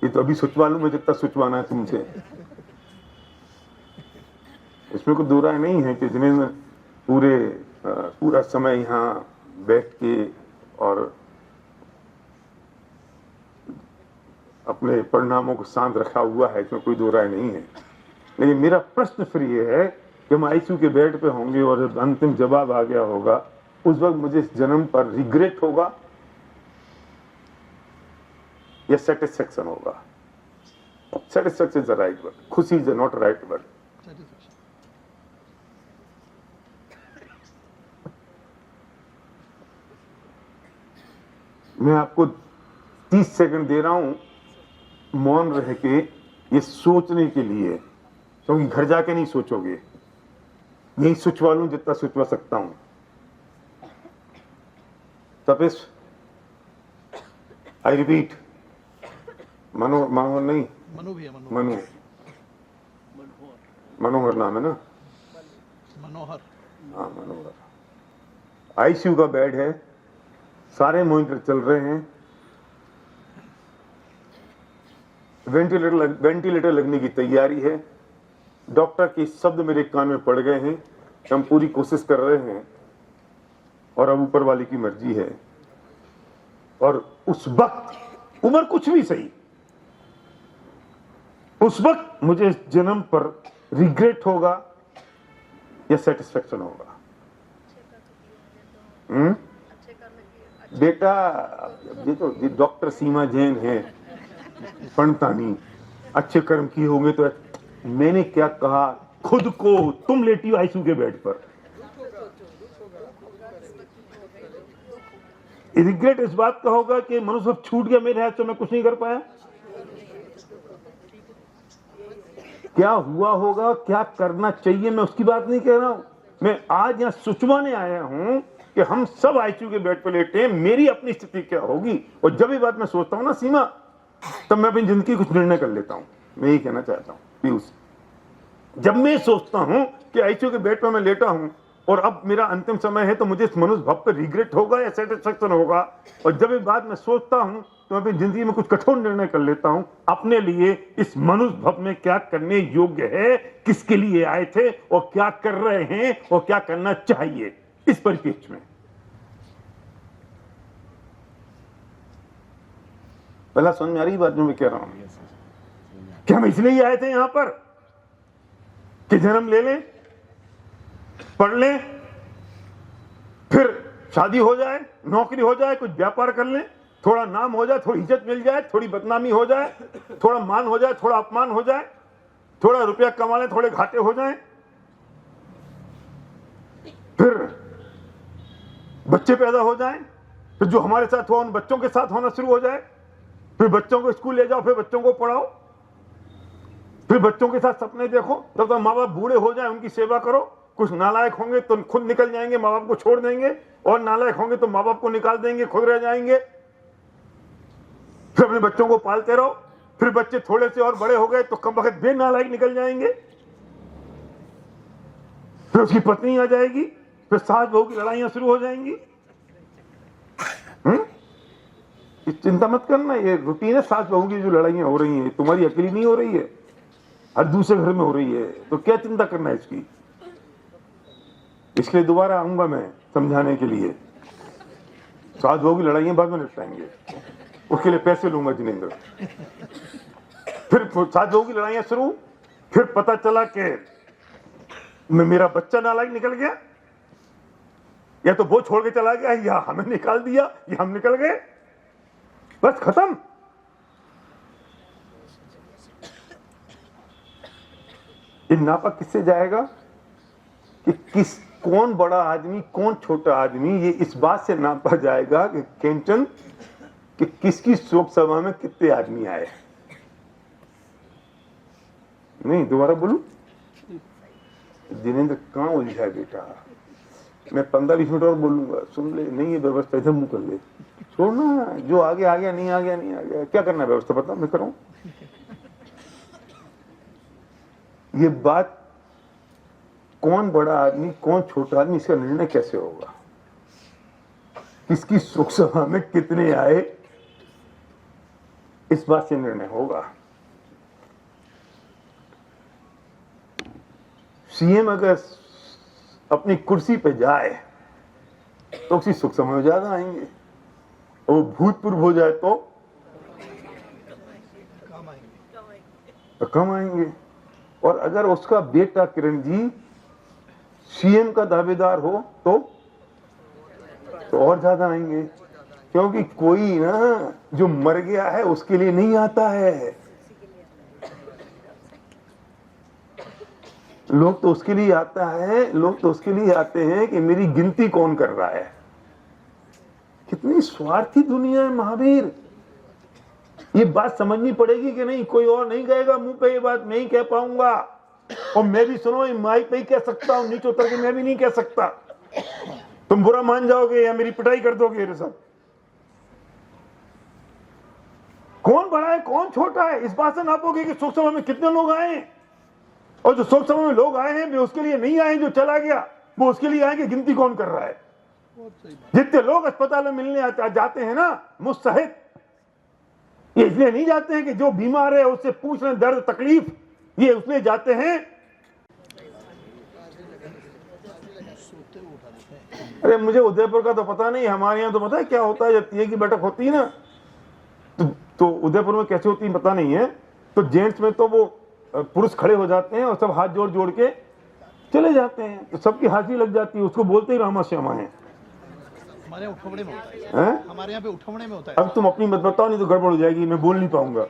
ये तो अभी सोचवा लूं मैं जितना सोचवाना है तुमसे। इसमें कोई दो राय नहीं है कि जिन्हें पूरा समय यहाँ बैठ के और अपने परिणामों को शांत रखा हुआ है, इसमें कोई दो राय नहीं है। लेकिन मेरा प्रश्न फिर ये है कि हम आईसीयू के बेड पे होंगे और जब अंतिम जवाब आ गया होगा, उस वक्त मुझे इस जन्म पर रिग्रेट होगा या सेटिस्फेक्शन होगा? Satisfaction is the right word, खुशी इज नॉट राइट वर्ड। मैं आपको 30 सेकंड दे रहा हूं मौन रह के ये सोचने के लिए, क्योंकि घर जाके नहीं सोचोगे, यही सोचवा लूं जितना सोचवा सकता हूं। तपेश, आई रिपीट, मनोहर नहीं, मनु भी है, मनोहर नाम है ना? मनोहर। हाँ, मनोहर। आईसीयू का बेड है, सारे मॉनिटर चल रहे हैं, वेंटिलेटर लगने की तैयारी है। डॉक्टर के शब्द मेरे कान में पड़ गए हैं, हम पूरी कोशिश कर रहे हैं और अब ऊपर वाले की मर्जी है। और उस वक्त उम्र कुछ भी सही, उस वक्त मुझे इस जन्म पर रिग्रेट होगा या सेटिस्फेक्शन होगा? बेटा, ये तो डॉक्टर सीमा जैन है, पंडितानी, अच्छे कर्म किए होंगे तो। मैंने क्या कहा? खुद को, तुम लेटी हो आईसीयू के बेड पर। रिग्रेट इस बात का होगा कि मनुष्य सब छूट गया मेरे हाथ से, मैं कुछ नहीं कर पाया। क्या हुआ होगा, क्या करना चाहिए, मैं उसकी बात नहीं कह रहा हूं। मैं आज यहां सोचवाने आया हूं कि हम सब आईसीयू के बेड पर लेटे हैं, मेरी अपनी स्थिति क्या होगी। और जब ये बात मैं सोचता हूं ना सीमा, तब मैं अपनी जिंदगी कुछ निर्णय कर लेता हूं। मैं यही कहना चाहता हूं पीयूष, जब मैं सोचता हूं कि आईसीयू के बेड पर मैं लेटा हूं और अब मेरा अंतिम समय है, तो मुझे इस मनुष्य भाव पर रिग्रेट होगा या सेटिस्फेक्शन होगा? और जब ये बात मैं सोचता हूं तो मैं अपनी जिंदगी में कुछ कठोर निर्णय कर लेता हूं अपने लिए। इस मनुष्य भाव में क्या करने योग्य है, किसके लिए आए थे और क्या कर रहे हैं और क्या करना चाहिए, इस परिप्रेक्ष्य में। पहला समझ में आ रही बात जो मैं कह रहा हूं? क्या हम इसलिए ही आए थे यहां पर कि जन्म ले लें, पढ़ लें, फिर शादी हो जाए, नौकरी हो जाए, कुछ व्यापार कर लें, थोड़ा नाम हो जाए, थोड़ी इज्जत मिल जाए, थोड़ी बदनामी हो जाए, थोड़ा मान हो जाए, थोड़ा अपमान हो जाए, थोड़ा रुपया कमा लें, थोड़े घाटे हो जाएं, फिर बच्चे पैदा हो जाएं, फिर जो हमारे साथ हुआ उन बच्चों के साथ होना शुरू हो जाए, फिर बच्चों को स्कूल ले जाओ, फिर बच्चों को पढ़ाओ, फिर बच्चों के साथ सपने देखो, तब तक माँ बाप बूढ़े हो जाए, उनकी सेवा करो। कुछ नालायक होंगे तो खुद निकल जाएंगे, माँ बाप को छोड़ देंगे, और नालायक होंगे तो माँ बाप को निकाल देंगे, खुद रह जाएंगे। फिर अपने बच्चों को पालते रहो, फिर बच्चे थोड़े से और बड़े हो गए तो कम वक्त बे नालायक निकल जाएंगे, फिर उसकी पत्नी आ जाएगी, फिर सास बहू की लड़ाइयां शुरू हो जाएंगी। चिंता मत करना, ये रूटीन है। सास बहू की जो लड़ाइयां हो रही हैं तुम्हारी अकेली नहीं हो रही है, हर दूसरे घर में हो रही है, तो क्या चिंता करना है इसकी। इसलिए दोबारा आऊंगा मैं समझाने के लिए। सास बहू की लड़ाइयां बाद में निपटाएंगे। उसके लिए पैसे लूंगा जिनेंद्र। फिर साथियों की लड़ाइयां शुरू। फिर पता चला कि मेरा बच्चा नालायक निकल गया, या तो वो छोड़ के चला गया, या हमें निकाल दिया, या हम निकल गए, बस खत्म। ये नापा किससे जाएगा कि कौन बड़ा आदमी कौन छोटा आदमी, ये इस बात से नापा जाएगा कि केंचन कि किसकी शोक सभा में कितने आदमी आए। नहीं, दोबारा बोलूं? जिनेंद्र कहां उलझा है बेटा? मैं 15-20 मिनट और बोलूंगा, सुन ले। नहीं, ये व्यवस्था इधर मुंह कर ले, छोड़ना। जो आगे आ गया, नहीं आ गया, नहीं आ गया। क्या करना है व्यवस्था पता मैं करूं। ये बात कौन बड़ा आदमी कौन छोटा आदमी, इसका निर्णय कैसे होगा? किसकी सुख सभा में कितने आए, इस बात से निर्णय होगा। सीएम अगर अपनी कुर्सी पे जाए तो उसी सुख सभा में ज्यादा आएंगे, और भूतपूर्व हो जाए तो कम आएंगे। और अगर उसका बेटा किरण जी सीएम का दावेदार हो तो और ज्यादा आएंगे, क्योंकि कोई ना जो मर गया है उसके लिए नहीं आता है, लोग तो उसके लिए आता है। लोग तो उसके लिए आते हैं कि मेरी गिनती कौन कर रहा है। कितनी स्वार्थी दुनिया है महावीर। ये बात समझनी पड़ेगी कि नहीं, कोई और नहीं कहेगा मुंह पे, ये बात मैं ही कह पाऊंगा। और मैं भी सुनो, माइक पे ही कह सकता हूं, नीचे उतर के मैं भी नहीं कह सकता। तुम बुरा मान जाओगे या मेरी पिटाई कर दोगे। ये सब कौन बड़ा है कौन छोटा है, इस बात से नापोगे कि शोक सभा में कितने लोग आए। और जो शोक सभा में लोग आए हैं वे उसके लिए नहीं आए, जो चला गया वो उसके लिए आए कि गिनती कौन कर रहा है। जितने लोग अस्पताल में मिलने जाते हैं ना मुझ सहित, ये इसलिए नहीं जाते हैं कि जो बीमार है उससे पूछ रहे दर्द तकलीफ, ये उसमें जाते हैं। अरे मुझे उदयपुर का तो पता नहीं, हमारे यहाँ तो पता है क्या होता है। जब टीए की बैठक होती है ना तो उदयपुर में कैसे होती है पता नहीं है। तो जेंट्स में तो वो पुरुष खड़े हो जाते हैं और सब हाथ जोड़ जोड़ के चले जाते हैं, तो सबकी हाजिरी लग जाती है। उसको बोलते ही रामा श्यामा है। हमारे यहाँ उठवड़े में होता है। हमारे यहाँ पे उठवड़े में होता है। अब तुम अपनी मत बताओ, नहीं तो गड़बड़ हो जाएगी, मैं बोल नहीं पाऊंगा।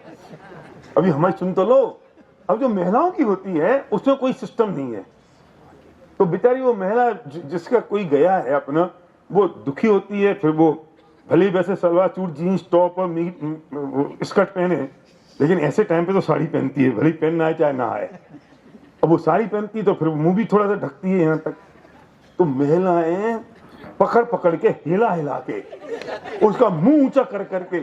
अभी हमारी सुन तो लो। अब जो महिलाओं की होती है उसमें कोई सिस्टम नहीं है, तो बेचारी वो महिला जिसका कोई गया है अपना, वो दुखी होती है। फिर वो भले वैसे सलवार सूट जीन्स टॉप और स्कर्ट पहने, लेकिन ऐसे टाइम पे तो साड़ी पहनती है, भले पहनना आए चाहे ना आए। अब वो साड़ी पहनती है तो फिर मुंह भी थोड़ा सा ढकती है यहाँ तक। तो महिलाएं पकड़ पकड़ के हिला हिला के उसका मुंह ऊंचा कर करके,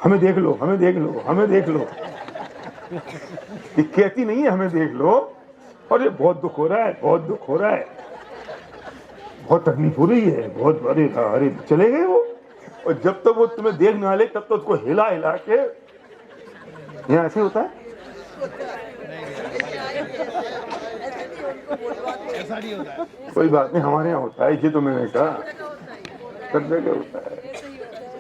हमें देख लो, हमें देख लो, हमें देख लो। ये कहती नहीं है हमें देख लो। और ये बहुत दुख हो रहा है, बहुत दुख हो रहा है, बहुत तकलीफ हो रही है, बहुत। अरे अरे चले गए वो। और जब तक वो तुम्हें देख ना ले तब तक उसको हिला हिला के, यहाँ ऐसे होता है। ऐसा नहीं होता है। कोई बात नहीं, हमारे यहाँ होता है। ये तो मैंने कहा सब जगह होता है।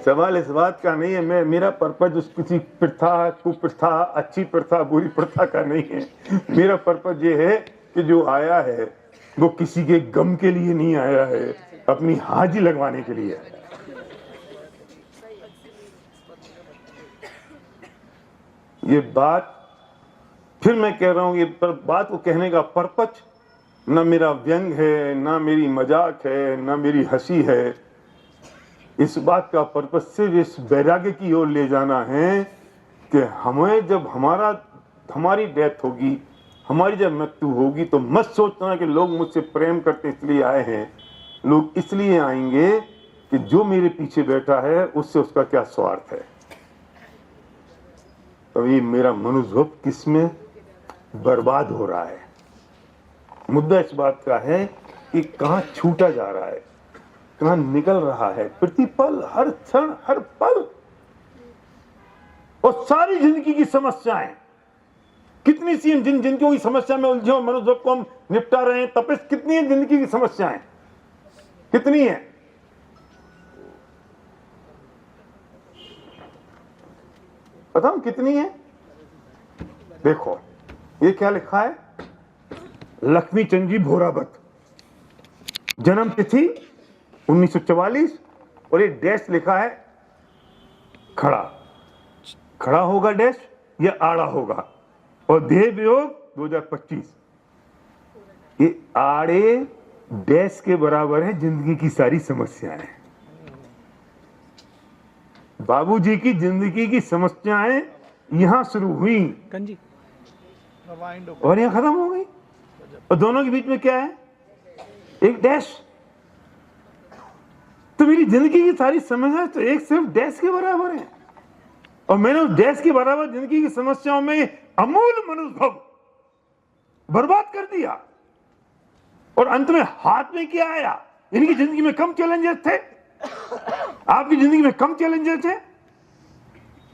सवाल इस बात का नहीं है, मेरा पर्पज उस किसी प्रथा कुप्रथा अच्छी प्रथा बुरी प्रथा का नहीं है। मेरा पर्पज ये है कि जो आया है वो किसी के गम के लिए नहीं आया है, अपनी हाजिरी लगवाने के लिए। ये बात फिर मैं कह रहा हूं, ये बात को कहने का पर्पज ना मेरा व्यंग है, ना मेरी मजाक है, ना मेरी हंसी है। इस बात का पर्पज सिर्फ इस वैराग्य की ओर ले जाना है कि हमें जब हमारी डेथ होगी, हमारी जब मृत्यु होगी, तो मत सोचना कि लोग मुझसे प्रेम करते इसलिए आए हैं। लोग इसलिए आएंगे कि जो मेरे पीछे बैठा है उससे उसका क्या स्वार्थ है। तो ये मेरा मनोभाव किसमें बर्बाद हो रहा है। मुद्दा इस बात का है कि कहां छूटा जा रहा है, कहां निकल रहा है, प्रतिपल हर क्षण हर पल। और सारी जिंदगी की समस्याएं कितनी सी जिन जिनकी समस्या में उलझे और मनोभाव को हम निपटा रहे हैं। तपिश कितनी है जिंदगी की समस्याएं, कितनी है। बताऊं कितनी है? देखो ये क्या लिखा है, लक्ष्मी चंद जी भोरावत, जन्म तिथि 1944, और ये डैश लिखा है खड़ा, खड़ा होगा डैश या आड़ा होगा, और देह वियोग 2025। ये आड़े डैश के बराबर है जिंदगी की सारी समस्याएं। बाबूजी की जिंदगी की समस्याएं यहां शुरू हुई और यहां खत्म हो गई, और दोनों के बीच में क्या है, एक डैश। तो मेरी जिंदगी की सारी समस्या तो एक सिर्फ डैश के बराबर है, और मैंने उस डैश के बराबर जिंदगी की समस्याओं में अमूल मनुष्य बर्बाद कर दिया, और अंत में हाथ में क्या आया? इनकी जिंदगी में कम चैलेंजेस थे, आपकी जिंदगी में कम चैलेंजेस थे,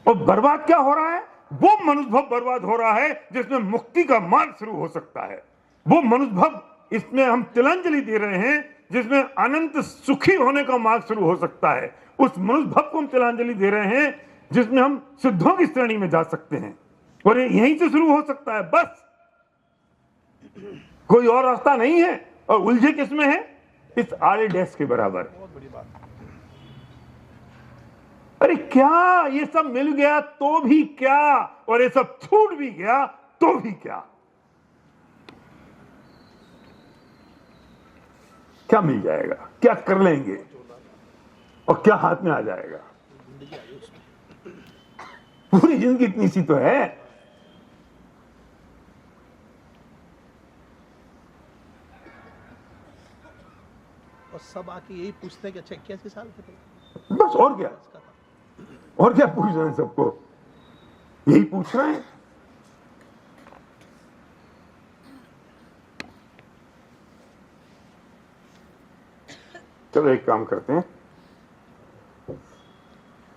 और बर्बाद क्या हो रहा है? वो मनुष्य भाव बर्बाद हो रहा है जिसमें मुक्ति का मार्ग शुरू हो सकता है। वो मनुष्य भाव, इसमें हम तिलांजलि दे रहे हैं जिसमें अनंत सुखी होने का मार्ग शुरू हो सकता है। उस मनुष्य भाव को हम तिलांजलि दे रहे हैं जिसमें हम सिद्धों की श्रेणी में जा सकते हैं, और ये यहीं से शुरू हो सकता है, बस कोई और रास्ता नहीं है। और उलझे किसमें है? इस आड़े डैश के बराबर। अरे क्या ये सब मिल गया तो भी क्या, और ये सब छूट भी गया तो भी क्या? क्या मिल जाएगा, क्या कर लेंगे, और क्या हाथ में आ जाएगा? पूरी जिंदगी इतनी सी तो है। और सब आके यही पूछते हैं कि अच्छा 81 साल के थे, बस और क्या, और क्या पूछ रहे हैं? सबको यही पूछ रहे हैं। चलो एक काम करते हैं,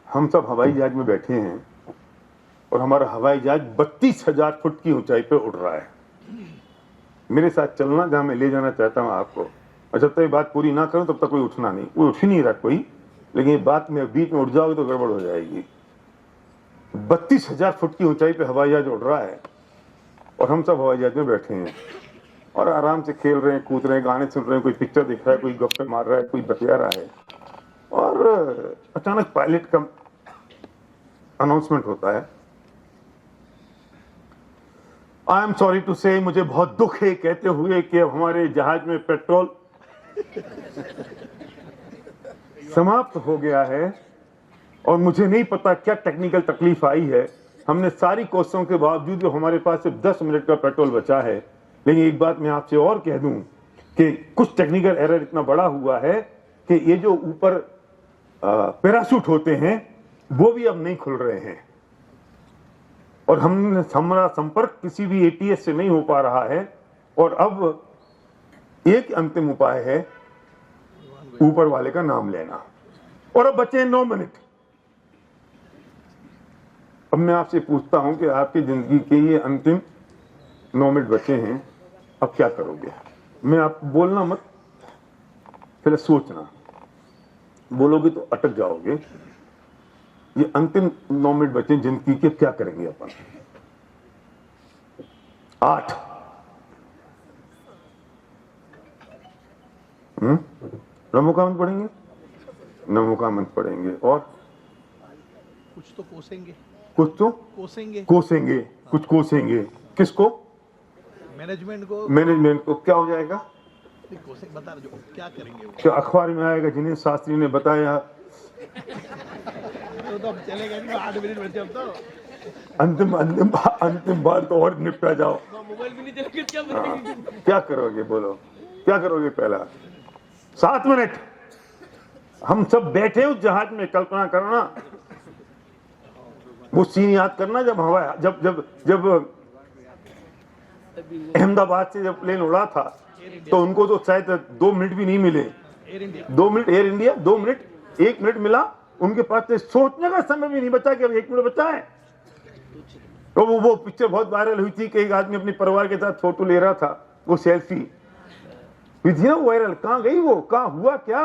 हम सब हवाई जहाज में बैठे हैं और हमारा हवाई जहाज 32,000 फुट की ऊंचाई पे उड़ रहा है। मेरे साथ चलना, जहां मैं ले जाना चाहता हूं आपको, और जब तक ये बात पूरी ना करूं तब तक कोई उठना नहीं, कोई उठ ही नहीं रहा कोई, लेकिन ये बात में बीच में उठ जाओगे तो गड़बड़ हो जाएगी। 32,000 फुट की ऊंचाई पे हवाई जहाज उड़ रहा है, और हम सब हवाई जहाज में बैठे हैं और आराम से खेल रहे हैं, कूद रहे हैं, गाने सुन रहे हैं, कोई पिक्चर दिख रहा है, कोई गप्पे मार रहा है, कोई बतिया रहा है, और अचानक पायलट का अनाउंसमेंट होता है, आई एम सॉरी टू से, मुझे बहुत दुख है कहते हुए कि अब हमारे जहाज में पेट्रोल समाप्त हो गया है, और मुझे नहीं पता क्या टेक्निकल तकलीफ आई है। हमने सारी कोशिशों के बावजूद हमारे पास सिर्फ 10 मिनट का पेट्रोल बचा है। लेकिन एक बात मैं आपसे और कह दूं कि कुछ टेक्निकल एरर इतना बड़ा हुआ है कि ये जो ऊपर पैराशूट होते हैं वो भी अब नहीं खुल रहे हैं, और हमारा संपर्क किसी भी एटीएस से नहीं हो पा रहा है, और अब एक अंतिम उपाय है ऊपर वाले का नाम लेना, और अब बचे 9 मिनट। अब मैं आपसे पूछता हूं कि आपकी जिंदगी के ये अंतिम 9 मिनट बचे हैं, अब क्या करोगे? मैं आप बोलना मत, पहले सोचना, बोलोगे तो अटक जाओगे। ये अंतिम 9 मिनट बचे जिंदगी के, क्या करेंगे अपन? 8 नमो का मंत्र पढ़ेंगे, नमो का मंत्र पढ़ेंगे, और कुछ तो कोसेंगे, कुछ तो कोसेंगे, कोसेंगे, कुछ कोसेंगे। किसको? मैनेजमेंट को, मैनेजमेंट को। क्या हो जाएगा? कोसेंगे, बता रहे जो क्या करेंगे वो। क्या अखबार में आएगा जिन्हें शास्त्री ने बताया? तो अब चलेगा नहीं, 8 मिनट बचे अब तो। अंतिम बार तो और निपटा जाओ। मोबाइल भी नहीं चलेगा, क्या करेंगे? क्या करोगे? बोलो क्या करोगे? पहला 7 मिनट हम सब बैठे उस जहाज में, कल्पना करना वो सीन याद करना जब हवा जब जब जब अहमदाबाद से जब प्लेन उड़ा था तो उनको तो शायद 2 मिनट भी नहीं मिले। Air India 2 minute, air India 2 minute, 1 minute मिला उनके पास, तो सोचने का समय भी नहीं बचा कि अब 1 मिनट बचा है। तो वो पिक्चर बहुत वायरल हुई थी कि एक आदमी अपने परिवार के साथ फोटो ले रहा था, वो सेल्फी हुई थी ना वायरल। कहां गई वो? कहां हुआ क्या?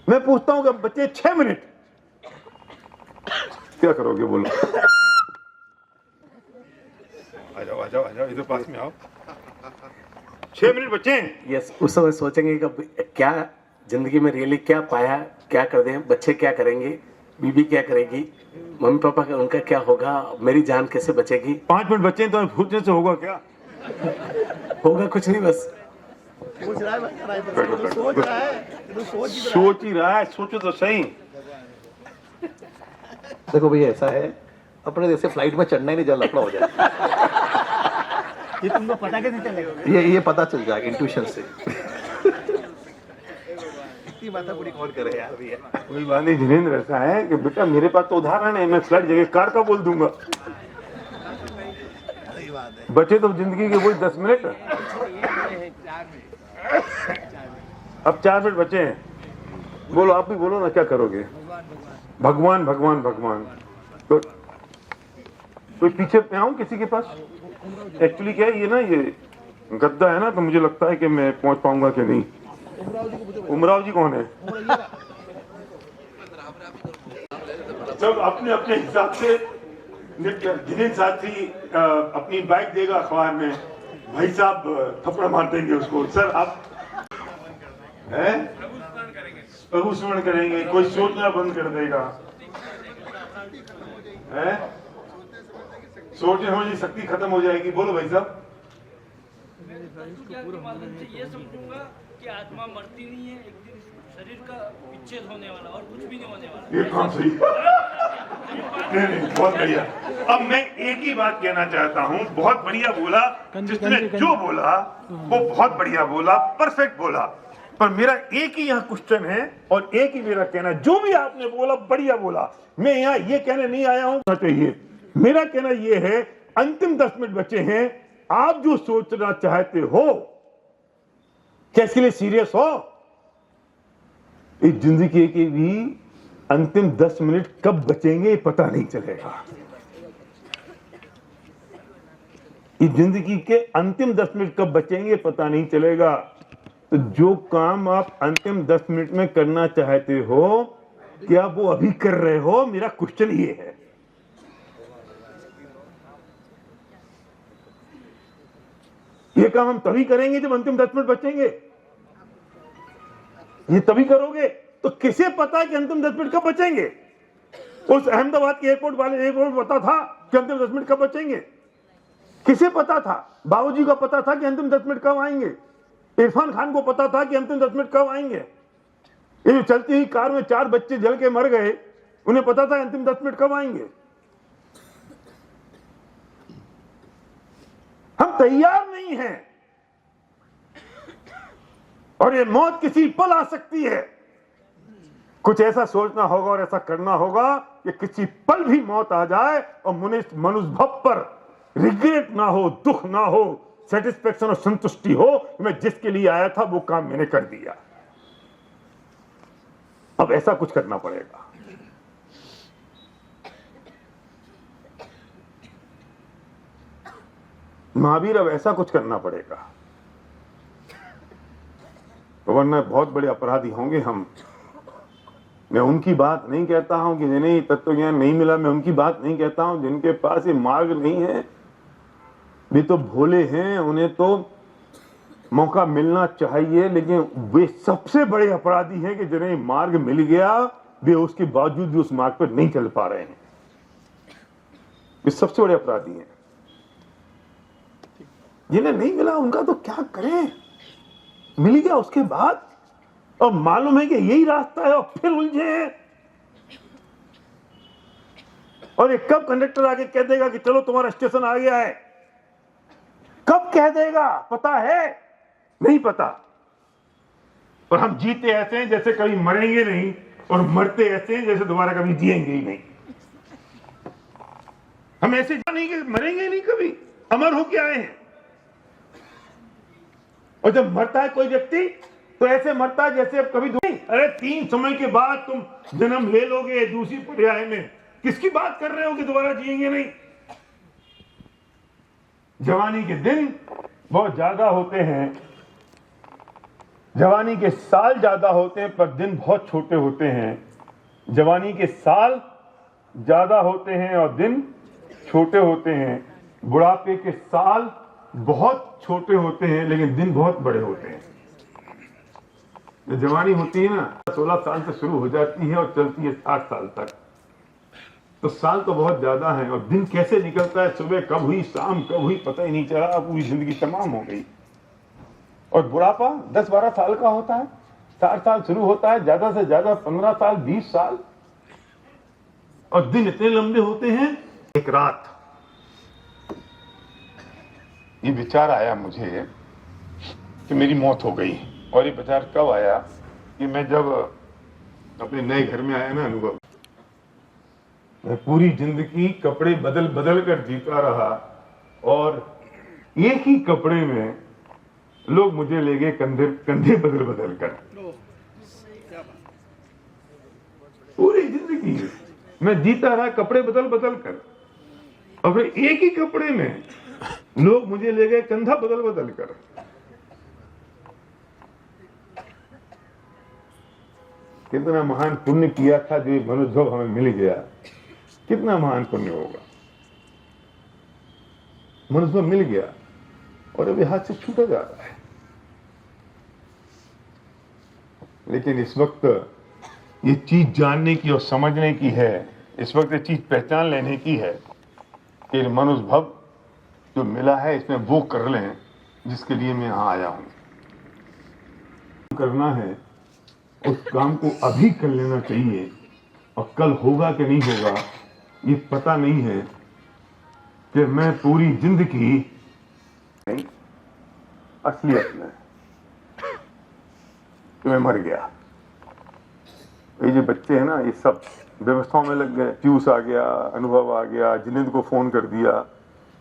मैं पूछता हूं कि अब बचे 6 मिनट, क्या करोगे बोलो? आ जाओ इधर पास में आओ। 6 मिनट बचे हैं। यस, उस समय सोचेंगे कि क्या जिंदगी में रियली क्या पाया, क्या कर दें, बच्चे क्या करेंगे, बीबी क्या करेगी, मम्मी पापा का उनका क्या होगा, मेरी जान कैसे बचेगी। 5 मिनट बचे हैं तो सोचने से होगा क्या? होगा कुछ नहीं, बस सोच रहा है भाई, सोच रहा है, तो सोच ही रहा है, सोचो तो सही। देखो भैया ऐसा है, अपने जैसे फ्लाइट में चढ़ना ही नहीं, जल लफड़ा हो जाए। ये तुमको पता कैसे चलेगा? ये पता चल जाएगा इंट्यूशन से। इतनी माथा पूरी कौन करे यार भैया। कोई बात नहीं जिनेंद्र, ऐसा है कि बेटा मेरे पास तो उदाहरण है, मैं फ्लाइट जगह कार का बोल दूंगा। बचे तो जिंदगी के वही 10 मिनट। अब 4 मिनट बचे हैं, बोलो, आप भी बोलो ना, क्या करोगे? भगवान भगवान भगवान। तो कोई पीछे पे आऊं किसी के पास? एक्चुअली क्या है, ये ना ये गद्दा है ना, तो मुझे लगता है कि मैं पहुंच पाऊंगा कि नहीं। उमराव जी कौन है? सब अपने अपने हिसाब से। जिनेंद्र साथी अपनी बाइक देगा अखबार में, भाई साहब थप्पड़ मार देंगे उसको। सर आप प्रभु स्मरण करेंगे, कोई सोचना बंद कर देगा, सोचने समझने शक्ति खत्म हो जाएगी। बोलो भाई साहब। ये समझूंगा कि आत्मा मरती नहीं है, एक दिन शरीर का विच्छेद होने वाला और कुछ भी नहीं होने वाला। ये काम सही। नहीं, बहुत बढ़िया। अब मैं एक ही बात कहना चाहता हूँ, बहुत बढ़िया बोला जिसने जो बोला वो बहुत बढ़िया बोला, परफेक्ट बोला। पर मेरा एक ही यहाँ क्वेश्चन है और एक ही मेरा कहना, जो भी आपने बोला बढ़िया बोला। मैं यहाँ ये कहने नहीं आया हूँ चाहिए, मेरा कहना ये है, अंतिम 10 मिनट बचे हैं, आप जो सोचना चाहते हो, क्या इसके लिए सीरियस हो? इस जिंदगी के भी अंतिम 10 मिनट कब बचेंगे पता नहीं चलेगा। इस जिंदगी के अंतिम 10 मिनट कब बचेंगे पता नहीं चलेगा। तो जो काम आप अंतिम 10 मिनट में करना चाहते हो, क्या वो अभी कर रहे हो? मेरा क्वेश्चन ये है। ये काम हम तभी करेंगे जब अंतिम 10 मिनट बचेंगे। ये तभी करोगे तो किसे पता है कि अंतिम 10 मिनट कब बचेंगे? उस अहमदाबाद के एयरपोर्ट वाले एयरपोर्ट पता था कि अंतिम 10 मिनट कब बचेंगे? किसे पता था? बाबूजी को पता था कि अंतिम 10 मिनट कब आएंगे। इरफान खान को पता था कि अंतिम 10 मिनट कब आएंगे। ये जो चलती हुई कार में 4 बच्चे जल के मर गए, उन्हें पता था अंतिम 10 मिनट कब आएंगे। हम तैयार नहीं हैं और ये मौत किसी पल आ सकती है। कुछ ऐसा सोचना होगा और ऐसा करना होगा कि किसी पल भी मौत आ जाए और मनुष्य भव पर रिग्रेट ना हो, दुख ना हो, सेटिस्फेक्शन और संतुष्टि हो, मैं जिसके लिए आया था वो काम मैंने कर दिया। अब ऐसा कुछ करना पड़ेगा। महावीर, अब ऐसा कुछ करना पड़ेगा, वरना बहुत बड़े अपराधी होंगे हम। मैं उनकी बात नहीं कहता हूं कि जिन्हें तत्व ज्ञान नहीं मिला, मैं उनकी बात नहीं कहता हूं जिनके पास ये मार्ग नहीं है। वे तो भोले हैं, उन्हें तो मौका मिलना चाहिए, लेकिन वे सबसे बड़े अपराधी हैं कि जिन्हें मार्ग मिल गया, वे उसके बावजूद भी उस मार्ग पर नहीं चल पा रहे हैं। वे सबसे बड़े अपराधी हैं। जिन्हें नहीं मिला उनका तो क्या करें, मिल गया उसके बाद और मालूम है कि यही रास्ता है और फिर उलझे हैं। और ये कब कंडक्टर आके कह देगा कि चलो तुम्हारा स्टेशन आ गया है? कब कह देगा पता है? नहीं पता। और हम जीते ऐसे हैं जैसे कभी मरेंगे नहीं, और मरते ऐसे हैं जैसे दोबारा कभी जिएंगे ही नहीं। हम ऐसे नहीं कि मरेंगे नहीं, कभी अमर होके आए हैं। और जब मरता है कोई व्यक्ति तो ऐसे मरता है जैसे अब कभी नहीं। अरे 3 समय के बाद तुम जन्म ले लोगे दूसरी पर्याय में, किसकी बात कर रहे हो कि दोबारा जिएंगे नहीं? जवानी के दिन बहुत ज्यादा होते हैं, जवानी के साल ज्यादा होते हैं, पर दिन बहुत छोटे होते हैं। जवानी के साल ज्यादा होते हैं और दिन छोटे होते हैं। बुढ़ापे के साल बहुत छोटे होते हैं लेकिन दिन बहुत बड़े होते हैं। जवानी होती है ना 16 साल से शुरू हो जाती है और चलती है 60 साल तक, तो साल तो बहुत ज्यादा है और दिन कैसे निकलता है, सुबह कब हुई शाम कब हुई पता ही नहीं चला, पूरी जिंदगी तमाम हो गई। और बुढ़ापा 10-12 साल का होता है, 60 साल शुरू होता है, ज्यादा से ज्यादा 15 साल 20 साल, और दिन इतने लंबे होते हैं। एक रात ये विचार आया मुझे कि मेरी मौत हो गई। और ये विचार कब आया कि मैं जब अपने नए घर में आया ना अनुभव, मैं पूरी जिंदगी कपड़े बदल बदल कर जीता रहा और एक ही कपड़े में लोग मुझे ले गए कंधे बदल बदल कर। पूरी जिंदगी मैं जीता रहा कपड़े बदल बदल कर और फिर एक ही कपड़े में लोग मुझे ले गए कंधा बदल बदल कर। कितना महान पुण्य किया था जो ये मनुष्य हमें मिल गया, कितना महान पुण्य होगा। मनुष्य मिल गया और अभी हाथ से छूटा जा रहा है। लेकिन इस वक्त ये चीज जानने की और समझने की है, इस वक्त ये चीज पहचान लेने की है कि मनुष्य भव जो मिला है इसमें वो कर लें जिसके लिए मैं यहां आया हूं। करना है उस काम को अभी कर लेना चाहिए, और कल होगा कि नहीं होगा ये पता नहीं है। कि मैं पूरी जिंदगी नहीं असलियत में कि मैं मर गया। ये जो बच्चे हैं ना ये सब व्यवस्थाओं में लग गए। पीयूष आ गया, अनुभव आ गया, जिनेंद्र को फोन कर दिया,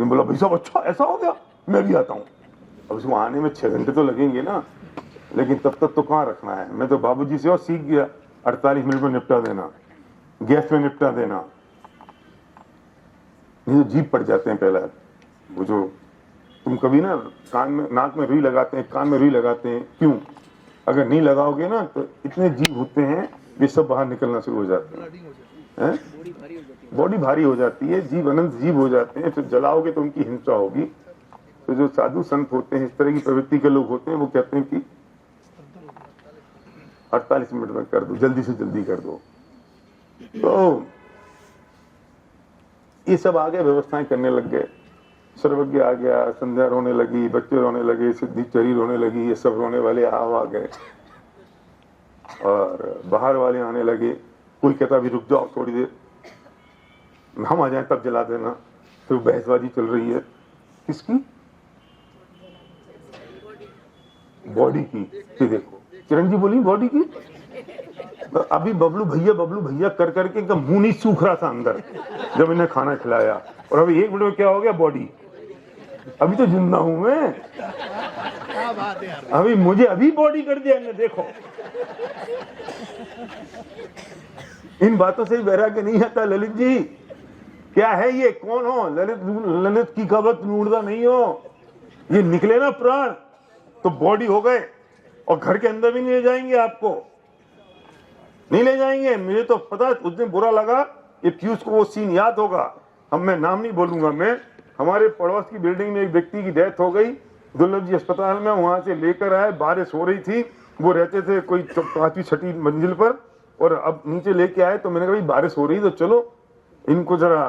मैं बोला भाई साहब अच्छा ऐसा हो गया, मैं भी आता हूँ। अब उसको आने में 6 घंटे तो लगेंगे ना, लेकिन तब तक तो कहाँ रखना है। मैं तो बाबूजी से और सीख गया 48 मिनट में निपटा देना, गैस में निपटा देना। नहीं तो जीप पड़ जाते हैं। पहला वो जो तुम कभी ना कान में नाक में रुई लगाते हैं, कान में रुई लगाते हैं, क्यों? अगर नहीं लगाओगे ना तो इतने जीव होते हैं वे सब बाहर निकलना शुरू हो जाते हैं, बॉडी भारी हो जाती है, जीव अनंत जीव हो जाते हैं। फिर जलाओगे तो उनकी हिंसा होगी। तो जो साधु संत होते हैं, इस तरह की प्रवृत्ति के लोग होते हैं, वो कहते हैं कि 48 मिनट में कर दो, जल्दी से जल्दी कर दो। तो ये सब आगे व्यवस्थाएं करने लग गए। सर्वज्ञ आ गया, संध्या रोने लगी, बच्चे रोने लगे, सिद्धि चरी रोने लगी, ये सब रोने वाले आ गए और बाहर वाले आने लगे। कोई कहता भी रुक जाओ थोड़ी देर, हम आ जाए तब जला देना। फिर बहसबाजी चल रही है किसकी? बॉडी की। कि देखो किरण जी बोली बॉडी की। तो अभी बबलू भैया कर करके इनका मुंह नहीं सूख रहा था अंदर जब इन्हें खाना खिलाया, और अभी 1 मिनट में क्या हो गया? बॉडी। अभी तो जिंदा हूं मैं, क्या बात है यार। अभी मुझे अभी बॉडी कर दिया इन्हें। देखो इन बातों से वैराग्य नहीं आता। ललित जी क्या है ये? कौन हो? ललित की खबर ढूंढता नहीं हो। ये निकले ना प्राण तो बॉडी हो गए, और घर के अंदर भी नहीं ले जाएंगे, आपको नहीं ले जाएंगे। मुझे तो पता उस दिन बुरा लगा। ये पीयूष को वो सीन याद होगा, मैं नाम नहीं बोलूंगा। मैं हमारे पड़ोस की बिल्डिंग में एक व्यक्ति की डेथ हो गई, दुर्लभ जी अस्पताल में, वहां से लेकर आए। बारिश हो रही थी, वो रहते थे कोई 5वीं-6वीं मंजिल पर, और अब नीचे लेके आए। तो मैंने कहा भाई बारिश हो रही तो चलो इनको जरा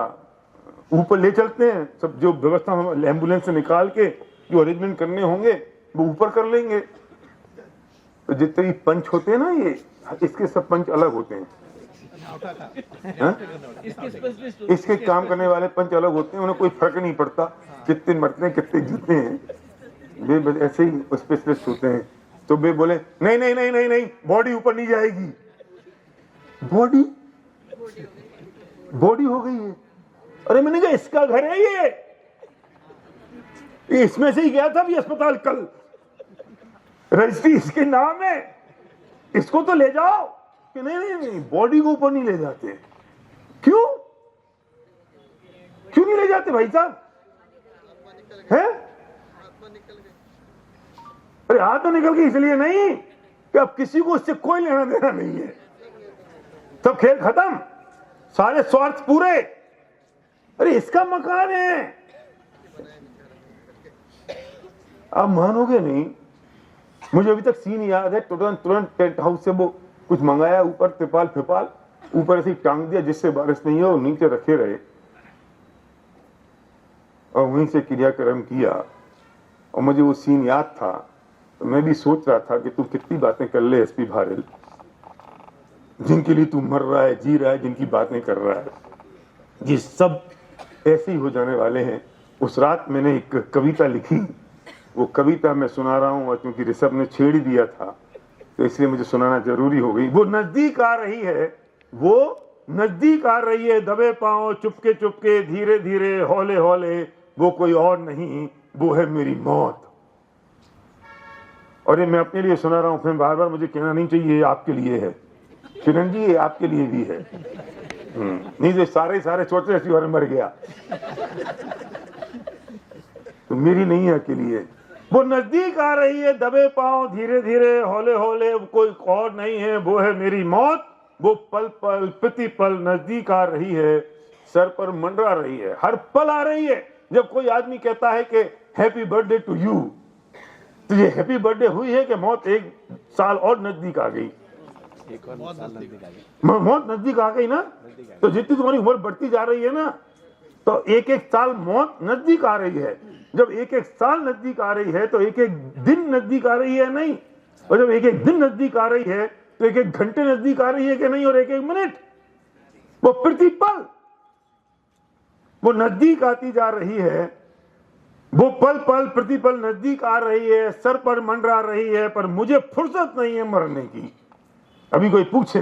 ऊपर ले चलते हैं, सब जो व्यवस्था हम एम्बुलेंस से निकाल के जो अरेंजमेंट करने होंगे वो ऊपर कर लेंगे। तो जितने पंच होते हैं ना, ये इसके सब पंच अलग होते हैं। इसके काम करने वाले पंच अलग होते हैं, उन्हें कोई फर्क नहीं पड़ता कितने मरते हैं कितने जीते हैं। वे ऐसे ही स्पेशलिस्ट होते हैं। तो वे बोले नहीं नहीं नहीं नहीं नहीं, बॉडी ऊपर नहीं जाएगी। बॉडी हो गई है। अरे मैंने कहा इसका घर है ये इसमें से ही गया था भी अस्पताल कल, रजिस्ट्री इसके नाम है, इसको तो ले जाओ। कि नहीं नहीं नहीं, बॉडी को ऊपर नहीं ले जाते। क्यों नहीं ले जाते भाई साहब? है अरे आत्मा निकल गई इसलिए नहीं कि अब किसी को उससे कोई लेना देना नहीं है, सब खेल खत्म, सारे स्वार्थ पूरे। अरे इसका मकान है, आप मानोगे नहीं, मुझे अभी तक सीन याद है। तुरंत तुरंत टेंट हाउस से वो कुछ मंगाया, ऊपर तिरपाल फिपाल ऊपर ऐसे टांग दिया जिससे बारिश नहीं हो, नीचे रखे रहे और वहीं से क्रियाक्रम किया। और मुझे वो सीन याद था, तो मैं भी सोच रहा था कि तू कितनी बातें कर ले एसपी भारल, जिनके लिए तू मर रहा है, जी रहा है, जिनकी बातें कर रहा है, ये सब ऐसे ही हो जाने वाले हैं। उस रात मैंने एक कविता लिखी, वो कविता मैं सुना रहा हूं, और क्योंकि ऋषभ ने छेड़ ही दिया था तो इसलिए मुझे सुनाना जरूरी हो गई। वो नजदीक आ रही है, वो नजदीक आ रही है, दबे पांव चुपके चुपके, धीरे धीरे, हौले हौले, वो कोई और नहीं, वो है मेरी मौत। और ये मैं अपने लिए सुना रहा हूं, फिर बार बार मुझे कहना नहीं चाहिए, आपके लिए है किरण जी, ये आपके लिए भी है। नहीं तो सारे सोच रहे और मर गया, तो मेरी नहीं है अकेली है। वो नजदीक आ रही है, दबे पांव, धीरे धीरे, हौले हौले, कोई और नहीं है, वो है मेरी मौत। वो पल पल प्रति पल नजदीक आ रही है, सर पर मंडरा रही है, हर पल आ रही है। जब कोई आदमी कहता है कि हैप्पी बर्थडे टू यू, तो ये हैप्पी बर्थडे हुई है कि मौत एक साल और नजदीक आ गई? मौत नजदीक आ गई ना। तो जितनी तुम्हारी उम्र बढ़ती जा रही है ना, तो एक एक साल मौत नजदीक आ रही है। जब एक एक साल नजदीक आ रही है तो एक एक दिन नजदीक आ रही है नहीं, और जब एक एक दिन नजदीक आ रही है तो एक एक घंटे नजदीक आ रही है कि नहीं, और एक एक मिनट, वो प्रतिपल वो नजदीक आती जा रही है। वो पल पल प्रतिपल नजदीक आ रही है, सर पर मंडरा रही है, पर मुझे फुर्सत नहीं है मरने की। अभी कोई पूछे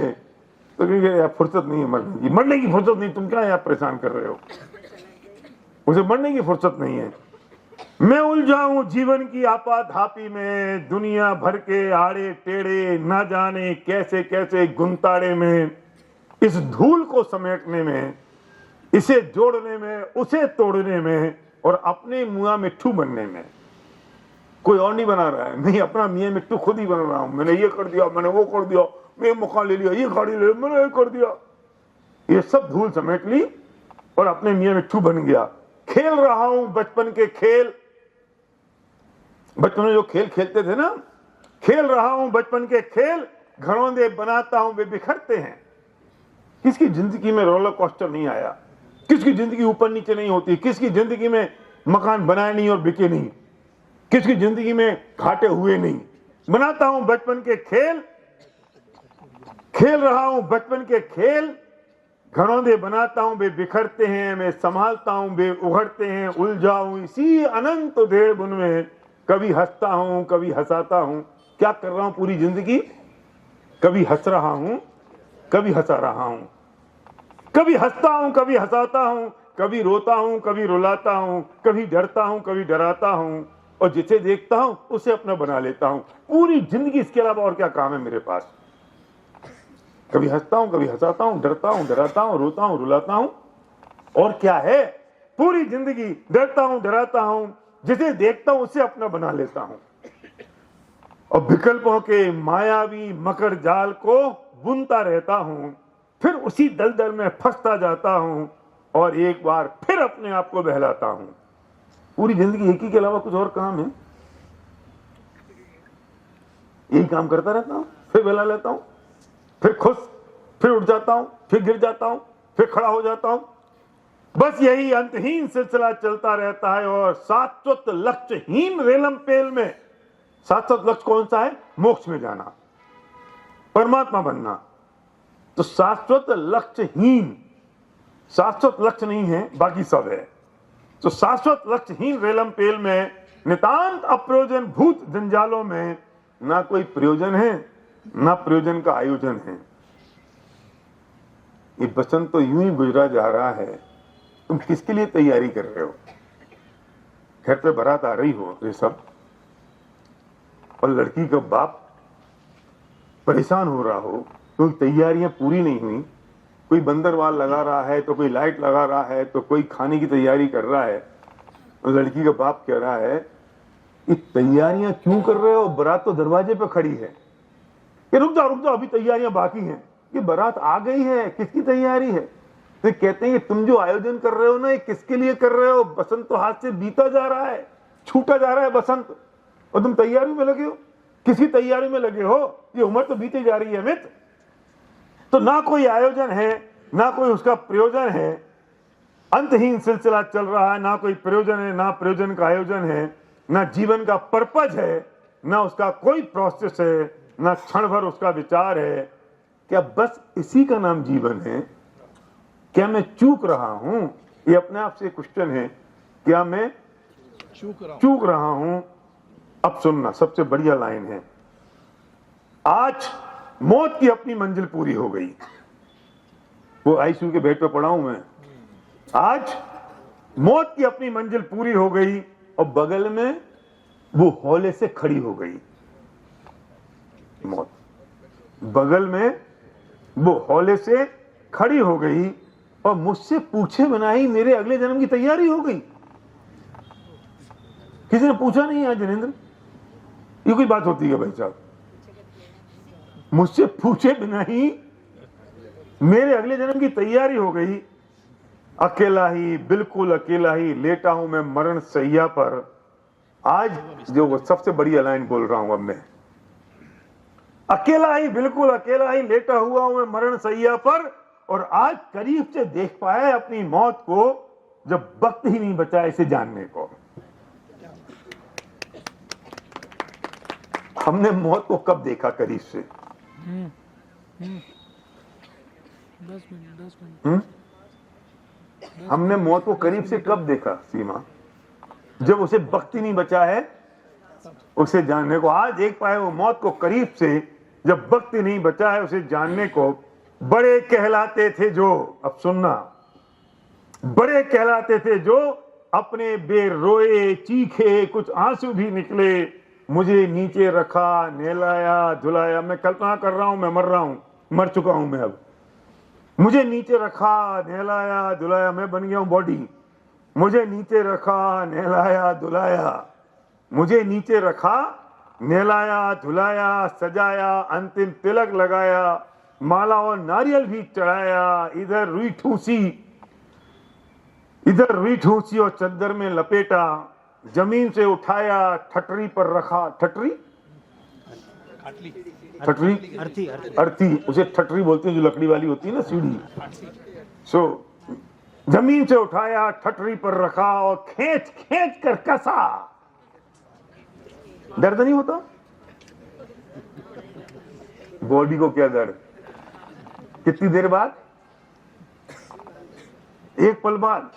तो यार फुर्सत नहीं है मरने की, मरने की फुर्सत नहीं, तुम क्या यार परेशान कर रहे हो, उसे मरने की फुर्सत नहीं है। मैं उलझा हूं जीवन की आपाधापी में, दुनिया भर के आड़े टेढ़े, ना जाने कैसे कैसे गुंताड़े में, इस धूल को समेटने में, इसे जोड़ने में, उसे तोड़ने में, और अपने मुआ मिट्ठू बनने में। कोई और नहीं बना रहा है, मैं अपना मियाँ मिट्टू खुद ही बन रहा हूं। मैंने ये कर दिया, मैंने वो कर दिया, मैं मकान ले लिया, ये गाड़ी ले लिया, मैंने ये कर दिया, ये सब धूल समेट ली और अपने मियाँ मिट्टू बन गया। खेल रहा हूं बचपन के खेल, बचपन में जो खेल खेलते थे ना, खेल रहा हूं बचपन के खेल, घरौंदे बनाता हूं वे बिखरते हैं। किसकी जिंदगी में रोलर कोस्टर नहीं आया, किसकी जिंदगी ऊपर नीचे नहीं होती, किसकी जिंदगी में मकान बनाए नहीं और बिके नहीं, किसकी जिंदगी में घाटे हुए नहीं। बनाता हूं बचपन के खेल, खेल रहा हूं बचपन के खेल, घरौंदे बनाता हूं वे बिखरते हैं, मैं संभालता हूं वे उघड़ते हैं, उलझा हूं इसी अनंत उधेड़ बुन में, कभी हंसता हूं कभी हंसाता हूं। क्या कर रहा हूं पूरी जिंदगी? कभी हंस रहा हूं कभी हंसा रहा हूं, कभी हंसता हूं कभी हंसाता हूं, कभी रोता हूं कभी रुलाता हूं, कभी डरता हूं कभी डराता हूं, और जिसे देखता हूं उसे अपना बना लेता हूं। पूरी जिंदगी, इसके अलावा और क्या काम है मेरे पास? कभी हंसता हूं कभी हंसाता हूं, डरता हूं डराता हूं, रोता हूं रुलाता हूं, और क्या है? पूरी जिंदगी डरता हूं डराता हूं, जिसे देखता हूं उसे अपना बना लेता हूं, और विकल्पों के मायावी मकर जाल को बुनता रहता हूं, फिर उसी दलदल में फंसता जाता हूं, और एक बार फिर अपने आप को बहलाता हूं। पूरी जिंदगी एक ही के अलावा कुछ और काम है? यही काम करता रहता हूं, फिर बहला लेता हूं, फिर खुश, फिर उठ जाता हूं, फिर गिर जाता हूं, फिर खड़ा हो जाता हूं। बस यही अंतहीन सिलसिला चलता रहता है, और शाश्वत लक्ष्यहीन रेलम पेल में, शाश्वत लक्ष्य कौन सा है? मोक्ष में जाना, परमात्मा बनना। तो शाश्वत लक्ष्यहीन, शाश्वत लक्ष्य नहीं है, बाकी सब है। तो शाश्वत लक्ष्यहीन रेलम पेल में, नितांत अप्रयोजन भूत जंजालों में, ना कोई प्रयोजन है ना प्रयोजन का आयोजन है। ये बसंत तो यूं ही गुजरा जा रहा है, तुम किसके लिए तैयारी कर रहे हो? घर पे बारात आ रही हो ये सब, और लड़की का बाप परेशान हो रहा हो, कोई तैयारियां पूरी नहीं हुई, कोई बंदरवाल लगा रहा है, तो कोई लाइट लगा रहा है, तो कोई खाने की तैयारी कर रहा है, और लड़की का बाप कह रहा है ये तैयारियां क्यों कर रहे हो? बारात तो दरवाजे पे खड़ी है। ये रुक जाओ अभी तैयारियां बाकी हैं। ये बारात आ गई है, किसकी तैयारी है? तो कहते हैं कि तुम जो आयोजन कर रहे हो ना, ये किसके लिए कर रहे हो? बसंत तो हाथ से बीता जा रहा है, छूटा जा रहा है बसंत, और तुम तैयारी में लगे हो। किसकी तैयारी में लगे हो? ये उम्र तो बीती जा रही है अमित। तो ना कोई आयोजन है, ना कोई उसका प्रयोजन है, अंतहीन सिलसिला चल रहा है, ना कोई प्रयोजन है, ना प्रयोजन का आयोजन है, ना जीवन का पर्पज है, ना उसका कोई प्रोसेस है, ना क्षण भर उसका विचार है। क्या बस इसी का नाम जीवन है? क्या मैं चूक रहा हूं? ये अपने आप से क्वेश्चन है, क्या मैं चूक रहा हूं? अब सुनना, सबसे बढ़िया लाइन है, आज मौत की अपनी मंजिल पूरी हो गई। वो आईसीयू के बेड पे पड़ा हूं मैं। आज मौत की अपनी मंजिल पूरी हो गई और बगल में वो हौले से खड़ी हो गई। मौत बगल में वो हौले से खड़ी हो गई और मुझसे पूछे बिना ही मेरे अगले जन्म की तैयारी हो गई। किसी ने पूछा नहीं आज जिनेंद्र, ये कोई बात होती है भाई साहब? मुझसे पूछे बिना ही मेरे अगले जन्म की तैयारी हो गई। अकेला ही, बिल्कुल अकेला ही लेटा हूं मैं मरण सैया पर। आज जो वो सबसे बढ़िया लाइन बोल रहा हूं अब मैं, अकेला ही, बिल्कुल अकेला ही लेटा हुआ हूं मैं मरण सैया पर, और आज करीब से देख पाया अपनी मौत को, जब वक्त ही नहीं बचा इसे जानने को। हमने मौत को कब देखा करीब से? 10 मिनट। हमने मौत को करीब से कब देखा सीमा? जब उसे वक्त ही नहीं बचा है उसे जानने को। आज देख पाए वो मौत को करीब से, जब वक्त ही नहीं बचा है उसे जानने को। बड़े कहलाते थे जो, अब सुनना, बड़े कहलाते थे जो अपने बेरोए चीखे, कुछ आंसू भी निकले, मुझे नीचे रखा, नहलाया, धुलाया। मैं कल्पना कर रहा हूं मैं मर रहा हूं, मर चुका हूं मैं अब। मुझे नीचे रखा, नहलाया, धुलाया, मैं बन गया हूं बॉडी। मुझे नीचे रखा, नहलाया, धुलाया, मुझे नीचे रखा, नहलाया, धुलाया, सजाया, अंतिम तिलक लगाया, माला और नारियल भी चढ़ाया। इधर रुई ठूसी और चद्दर में लपेटा, जमीन से उठाया, ठटरी पर रखा। ठटरी अर्थी, उसे ठटरी बोलते हैं, जो लकड़ी वाली होती है ना, सीढ़ी। जमीन से उठाया, ठटरी पर रखा और खींच खींच कर कसा। दर्द नहीं होता? बॉडी को क्या दर्द? कितनी देर बाद? एक पल बाद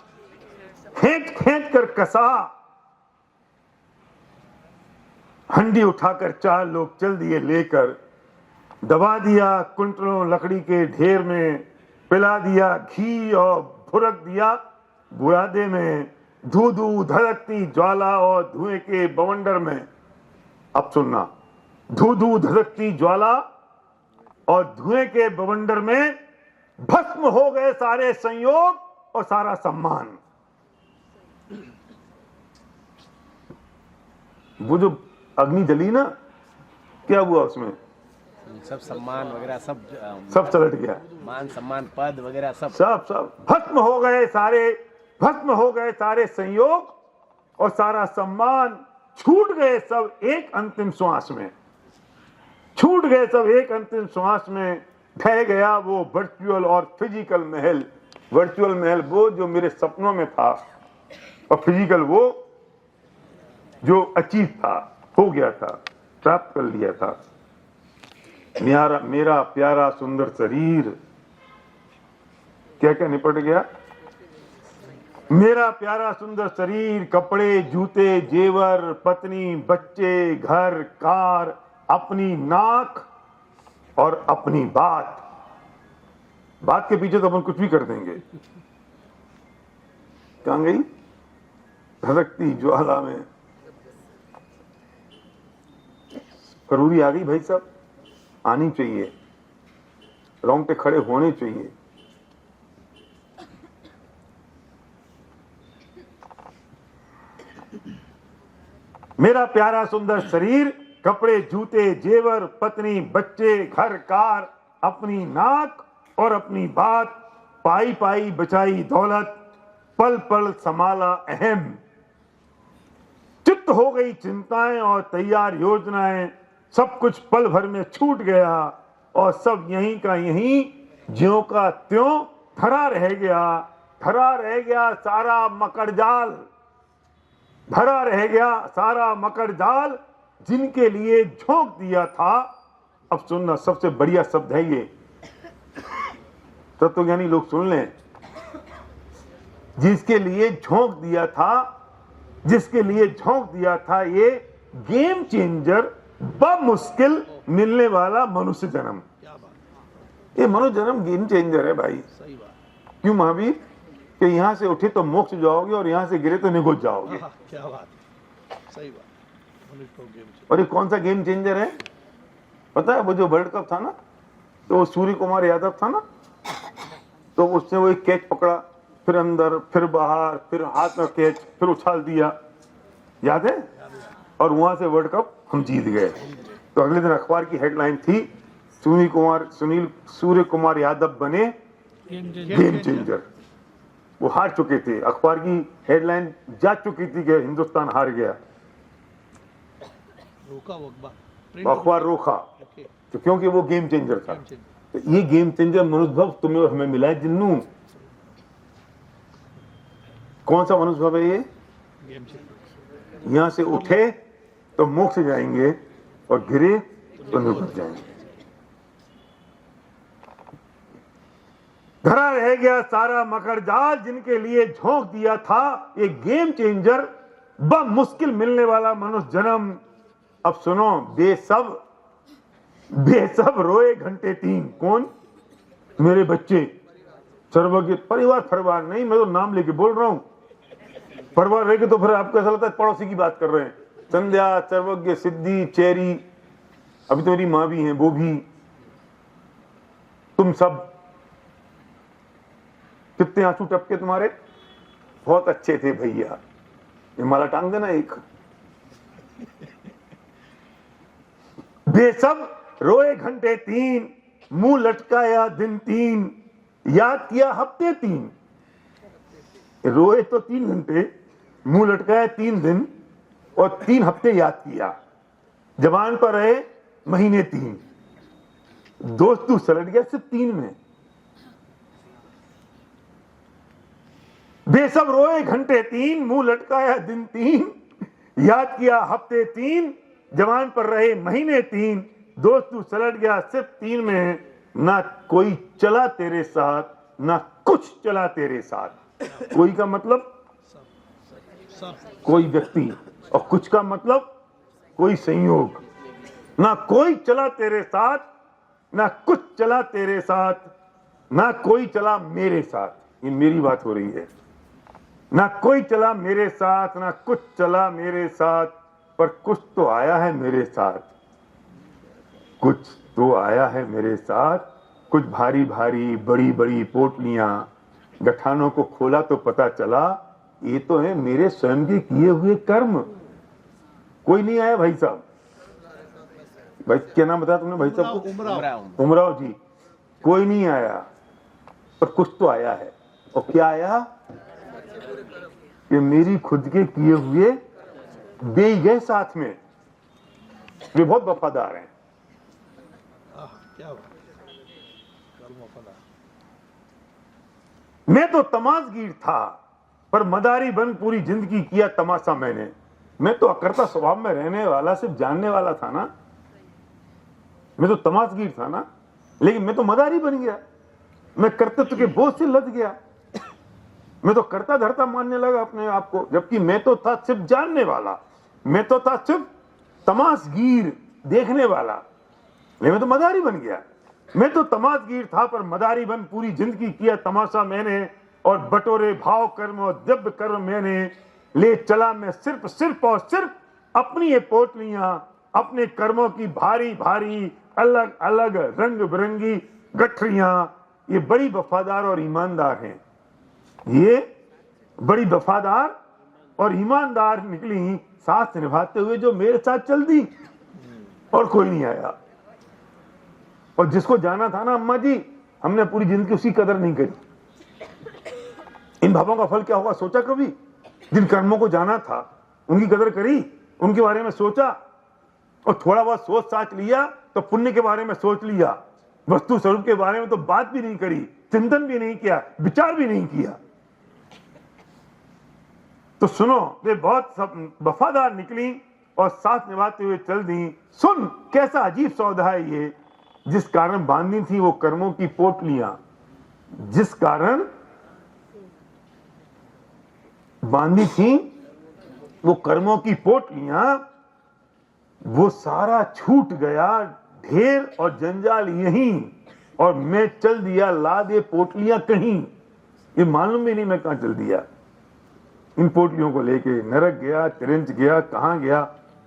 खींच खींच कर कसा। हंडी उठाकर 4 लोग चल दिए लेकर, दबा दिया कुंटलों लकड़ी के ढेर में, पिला दिया घी और भुरक दिया बुरादे में, धू धू धड़कती ज्वाला और धुएं के बवंडर में। अब सुनना, धू धू धड़कती ज्वाला और धुएं के बवंडर में भस्म हो गए सारे संयोग और सारा सम्मान। वो जो अग्नि जली ना, क्या हुआ उसमें? सब सम्मान वगैरह सब चलट गया, मान सम्मान पद वगैरह सब भस्म हो गए सारे, भस्म हो गए सारे संयोग और सारा सम्मान। छूट गए सब एक अंतिम श्वास में, छूट गए सब एक अंतिम श्वास में। ढह गया वो वर्चुअल और फिजिकल महल। वर्चुअल महल वो जो मेरे सपनों में था, और फिजिकल वो जो अचीव था, हो गया था, प्राप्त कर लिया था। मेरा प्यारा सुंदर शरीर क्या क्या निपट गया? मेरा प्यारा सुंदर शरीर, कपड़े, जूते, जेवर, पत्नी, बच्चे, घर, कार, अपनी नाक और अपनी बात। बात के पीछे तो अपन कुछ भी कर देंगे। कहां गई? धड़कती ज्वाला में। जरूरी आ गई भाई साहब, आनी चाहिए, रोंगटे खड़े होने चाहिए। मेरा प्यारा सुंदर शरीर, कपड़े, जूते, जेवर, पत्नी, बच्चे, घर, कार, अपनी नाक और अपनी बात, पाई पाई बचाई दौलत, पल पल संभाला अहम। चित्त हो गई चिंताएं और तैयार योजनाएं, सब कुछ पल भर में छूट गया और सब यहीं का यहीं ज्यों का त्यों धरा रह गया। धरा रह गया सारा मकर जाल, धरा रह गया सारा मकर जाल, जिनके लिए झोंक दिया था। अब सुनना, सबसे बढ़िया शब्द है ये, तत्वज्ञानी लोग सुन लें। जिसके लिए झोंक दिया था, जिसके लिए झोंक दिया था, ये गेम चेंजर, बमुश्किल मिलने वाला मनुष्य जन्म। क्या बात, ये मनुष्य जन्म गेम चेंजर है भाई। सही बात। क्यों महावीर? कि यहां से उठे तो मोक्ष जाओगे और यहां से गिरे तो निगुज जाओगे। हाँ, क्या बात, सही बात। मनुष्य को गेम चेंजर। और ये कौन सा गेम चेंजर है पता है? वो जो वर्ल्ड कप था ना, तो वो सूर्य कुमार यादव था ना, तो उसने वो एक कैच पकड़ा, फिर अंदर, फिर बाहर, फिर हाथ में कैच, फिर उछाल दिया, याद है? और वहां से वर्ल्ड कप हम जीत गए। तो अगले दिन अखबार की हेडलाइन थी, सूर्य कुमार यादव बने गेम चेंजर। वो हार चुके थे, अखबार की हेडलाइन जा चुकी थी कि हिंदुस्तान हार गया, रोका वो अखबार रोका, ओके, तो क्योंकि वो गेम चेंजर था। Game changer. तो ये गेम चेंजर मनुष्य भाव तुम्हें और हमें मिला है जिन्नू। कौन सा मनुष्य भाव है ये? Game changer. यहां से उठे तो मोक्ष जाएंगे और गिरे तो निकल जाएंगे। धरा रह गया सारा मकर जाल, जिनके लिए झोंक दिया था ये गेम चेंजर, बमुश्किल मिलने वाला मनुष्य जन्म। अब सुनो, बेसब रोए घंटे 3। कौन? मेरे बच्चे, सर्वज्ञ परिवार नहीं, मैं तो नाम लेके बोल रहा हूं। परिवार रह के तो फिर आपको ऐसा लगता है पड़ोसी की बात कर रहे हैं। संध्या, सर्वज्ञ, सिद्धि, चेरी, अभी तो मेरी मां भी हैं, वो भी, तुम सब। कितने आंसू टपके तुम्हारे? बहुत अच्छे थे भैया, ये माला टांग देना एक। बेसब रोए घंटे 3, मुंह लटकाया दिन 3, याद किया हफ्ते 3। रोए तो 3 घंटे, मुंह लटकाया 3 दिन और 3 हफ्ते याद किया। जबान पर रहे महीने 3। दोस्त तू सलट गया सिर्फ 3 में। बेसब रोए घंटे 3, मुंह लटकाया दिन 3, याद किया हफ्ते 3, जवान पर रहे महीने 3, दोस्त तू सलट गया सिर्फ 3 में। ना कोई चला तेरे साथ, ना कुछ चला तेरे साथ। कोई का मतलब कोई व्यक्ति, और कुछ का मतलब कोई संयोग। ना कोई चला तेरे साथ, ना कुछ चला तेरे साथ, ना कोई चला मेरे साथ। ये मेरी बात हो रही है। ना कोई चला मेरे साथ, ना कुछ चला मेरे साथ, पर कुछ तो आया है मेरे साथ। कुछ तो आया है मेरे साथ। कुछ भारी भारी बड़ी बड़ी पोटलियां, गठानों को खोला तो पता चला ये तो है मेरे स्वयं के किए हुए कर्म। कोई नहीं आया भाई साहब। भाई क्या नाम बताया तुमने भाई साहब को? उमराव जी। कोई नहीं आया, पर कुछ तो आया है। और क्या आया? कि मेरी खुद के किए हुए दे गए साथ में। वे बहुत वफादार हैं। क्या बात, वफादार। मैं तो तमाशगीर था, पर मदारी बन पूरी जिंदगी किया तमाशा मैंने। मैं तो अकर्ता स्वभाव में रहने वाला, सिर्फ जानने वाला था ना। मैं तो तमाशगीर था ना, लेकिन मैं तो मदारी बन गया। मैं कर्तृत्व के बोझ से लद गया। मैं तो कर्ता धर्ता मानने लगा अपने आप को, जबकि मैं तो था सिर्फ जानने वाला। मैं तो था सिर्फ तमाशगीर, देखने वाला, लेकिन मैं तो मदारी बन गया। मैं तो तमाशगीर था, पर मदारी बन पूरी जिंदगी किया तमाशा मैंने। और बटोरे भाव कर्म और दिव्य कर्म मैंने। ले चला मैं सिर्फ और सिर्फ अपनी ये पोटलियां, अपने कर्मों की भारी भारी अलग अलग रंग बिरंगी गठरियां। ये बड़ी वफादार और ईमानदार हैं। ये बड़ी वफादार और ईमानदार निकली, साथ निभाते हुए जो मेरे साथ चल दी। और कोई नहीं आया। और जिसको जाना था ना अम्मा जी, हमने पूरी जिंदगी उसकी कदर नहीं करी। इन भावों का फल क्या होगा सोचा कभी? जिन कर्मों को जाना था उनकी कदर करी, उनके बारे में सोचा, और थोड़ा बहुत सोच साच लिया तो पुण्य के बारे में सोच लिया, वस्तु स्वरूप के बारे में तो बात भी नहीं करी, चिंतन भी नहीं किया, विचार भी नहीं किया। तो सुनो, वे बहुत वफादार निकली और साथ निभाते हुए चल दी। सुन कैसा अजीब सौदा है ये, जिस कारण बांधी थी वो कर्मों की पोटलियां, जिस कारण बांधी थी वो कर्मों की पोटलियां, वो सारा छूट गया, ढेर और जंजाल यहीं, और मैं चल दिया लाद ये पोटलियां कहीं, ये मालूम भी नहीं मैं कहां चल दिया। इन पोटलियों को लेके नरक गया, तिरंज गया, कहां गया,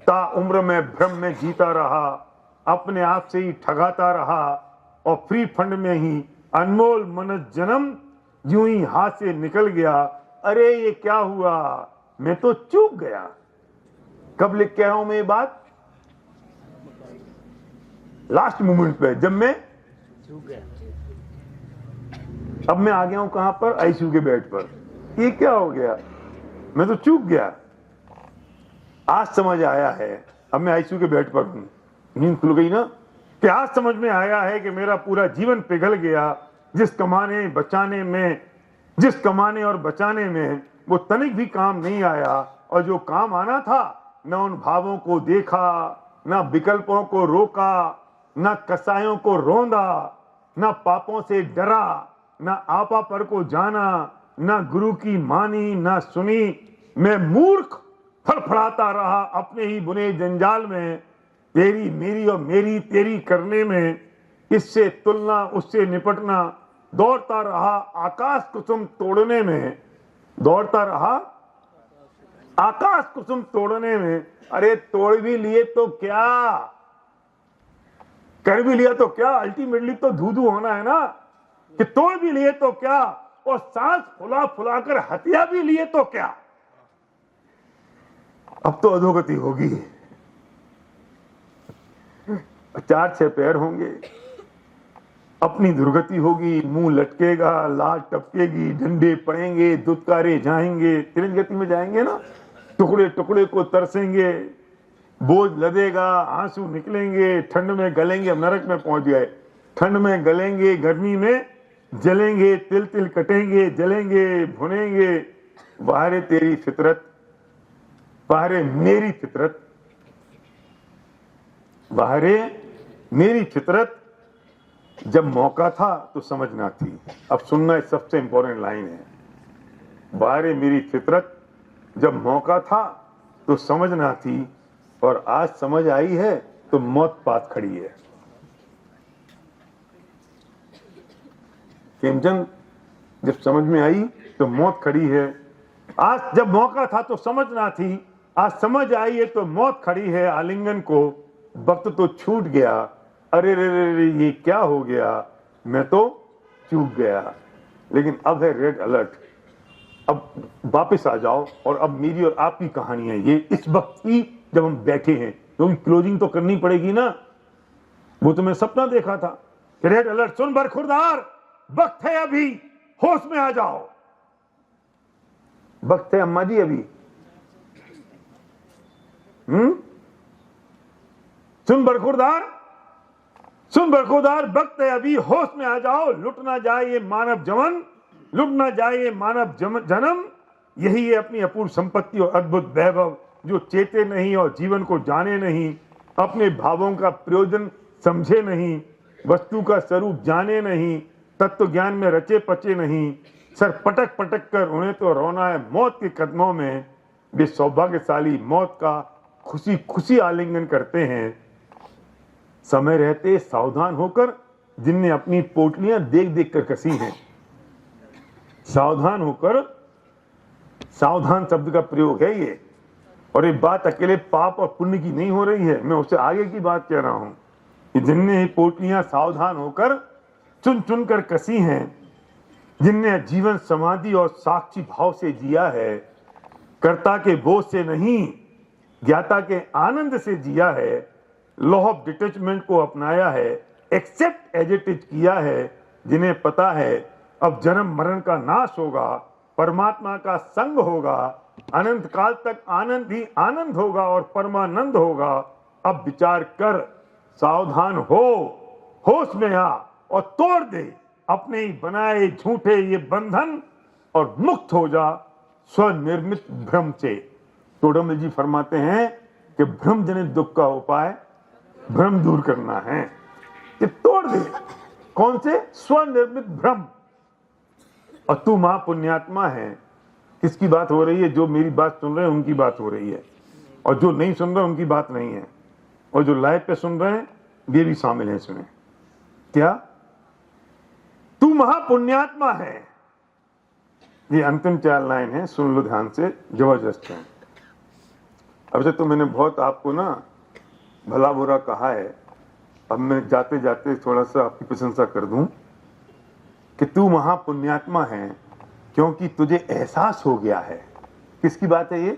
ता उम्र में भ्रम में जीता रहा, अपने आप से ही ठगाता रहा, और फ्री फंड में ही अनमोल मनुष्य जन्म यूं ही हाथ से निकल गया। अरे ये क्या हुआ, मैं तो चूक गया। कब लिख के आया हूं मैं ये बात? लास्ट मोमेंट पे, जब मैं अब मैं आ गया हूं कहां पर? आईसीयू के बेड पर। ये क्या हो गया, मैं तो चूक गया। आज समझ आया है, अब मैं आईसीयू के बेड पर हूं, नींद खुल गई ना, कि आज समझ में आया है कि मेरा पूरा जीवन पिघल गया। जिस कमाने और बचाने में वो तनिक भी काम नहीं आया, और जो काम आना था न उन भावों को देखा, न विकल्पों को रोका, न कसायों को रोंदा, न पापों से डरा, न आपा पर को जाना, न गुरु की मानी न सुनी। मैं मूर्ख फड़फड़ाता रहा अपने ही बुने जंजाल में, तेरी मेरी और मेरी तेरी करने में, इससे तुलना उससे निपटना, दौड़ता रहा आकाश कुसुम तोड़ने में, दौड़ता रहा आकाश कुसुम तोड़ने में। अरे तोड़ भी लिए तो क्या, कर भी लिया तो क्या, अल्टीमेटली तो धू होना है ना, कि तोड़ भी लिए तो क्या, और सांस फुला फुलाकर हत्या भी लिए तो क्या। अब तो अधोगति होगी, 4-6 पैर होंगे, अपनी दुर्गति होगी, मुंह लटकेगा, लात टपकेगी, डंडे पड़ेंगे, दुत्कारे जाएंगे, तिरंज गति में जाएंगे ना, टुकड़े टुकड़े को तरसेंगे, बोझ लदेगा, आंसू निकलेंगे, ठंड में गलेंगे। अब नरक में पहुंच गए, ठंड में गलेंगे, गर्मी में जलेंगे, तिल तिल कटेंगे, जलेंगे, भुनेंगे। बाहरे तेरी फितरत, बाहरे मेरी फितरत, बाहरे मेरी फितरत। जब मौका था तो समझना थी। अब सुनना सबसे इंपॉर्टेंट लाइन है, बाहरे मेरी फितरत, जब मौका था तो समझना थी, और आज समझ आई है तो मौत पास खड़ी है। खेमचंद, जब समझ में आई तो मौत खड़ी है। आज जब मौका था तो समझना थी, आज समझ आई है तो मौत खड़ी है। आलिंगन को वक्त तो छूट गया, अरे रे रे रे ये क्या हो गया, मैं तो चूक गया। लेकिन अब है रेड अलर्ट, अब वापस आ जाओ, और अब मेरी और आपकी कहानी है ये, इस वक्त की जब हम बैठे हैं, क्योंकि क्लोजिंग तो करनी पड़ेगी ना। वो तो मैं सपना देखा था, रेड अलर्ट, सुन बरखुरदार, वक्त है अभी, होश में आ जाओ, वक्त है अम्मा जी अभी। सुन बरखुरदार, सुन बरखुरदार, वक्त है अभी, होश में आ जाओ, लुट ना जाए ये मानव जवन, लुट ना जाए ये मानव जन्म। यही है अपनी अपूर्व संपत्ति और अद्भुत वैभव, जो चेते नहीं और जीवन को जाने नहीं, अपने भावों का प्रयोजन समझे नहीं, वस्तु का स्वरूप जाने नहीं, तत्व ज्ञान में रचे पचे नहीं, सर पटक पटक कर उन्हें तो रोना है मौत के कदमों में। वे सौभाग्यशाली मौत का खुशी खुशी आलिंगन करते हैं, समय रहते सावधान होकर, जिनने अपनी पोटलियां देख देख कर कसी हैं। सावधान होकर, सावधान शब्द का प्रयोग है ये, और ये बात अकेले पाप और पुण्य की नहीं हो रही है, मैं उससे आगे की बात कह रहा हूं कि जिनने पोटलियां सावधान होकर चुन चुन कर कसी हैं, जिनने जीवन समाधि और साक्षी भाव से जिया है, कर्ता के बोझ से नहीं ज्ञाता के आनंद से जिया है, लॉ ऑफ डिटैचमेंट को अपनाया है, एक्सेप्ट एज इट इज किया है, जिन्हें पता है अब जन्म मरण का नाश होगा, परमात्मा का संग होगा, अनंत काल तक आनंद ही आनंद होगा और परमानंद होगा। अब विचार कर, सावधान हो, होश में आ और तोड़ दे अपने ही बनाए झूठे ये बंधन और मुक्त हो जा स्वनिर्मित भ्रम से। टोडरमल जी फरमाते हैं कि भ्रम जनित दुख का उपाय भ्रम दूर करना है, कि तोड़ दे कौन से स्वनिर्मित भ्रम। और तू महापुण्यात्मा है। किसकी बात हो रही है? जो मेरी बात सुन रहे हैं उनकी बात हो रही है, और जो नहीं सुन रहे उनकी बात नहीं है, और जो लाइव पे सुन रहे हैं ये भी शामिल है इसमें। क्या तू महापुण्यात्मा है? ये अंतिम 4 लाइन है, सुन लो ध्यान से, जबरदस्त है। अब से तो मैंने बहुत आपको ना भला बुरा कहा है, अब मैं जाते जाते थोड़ा सा आपकी प्रशंसा कर दूं कि तू महापुण्यात्मा है क्योंकि तुझे एहसास हो गया है। किसकी बात है ये?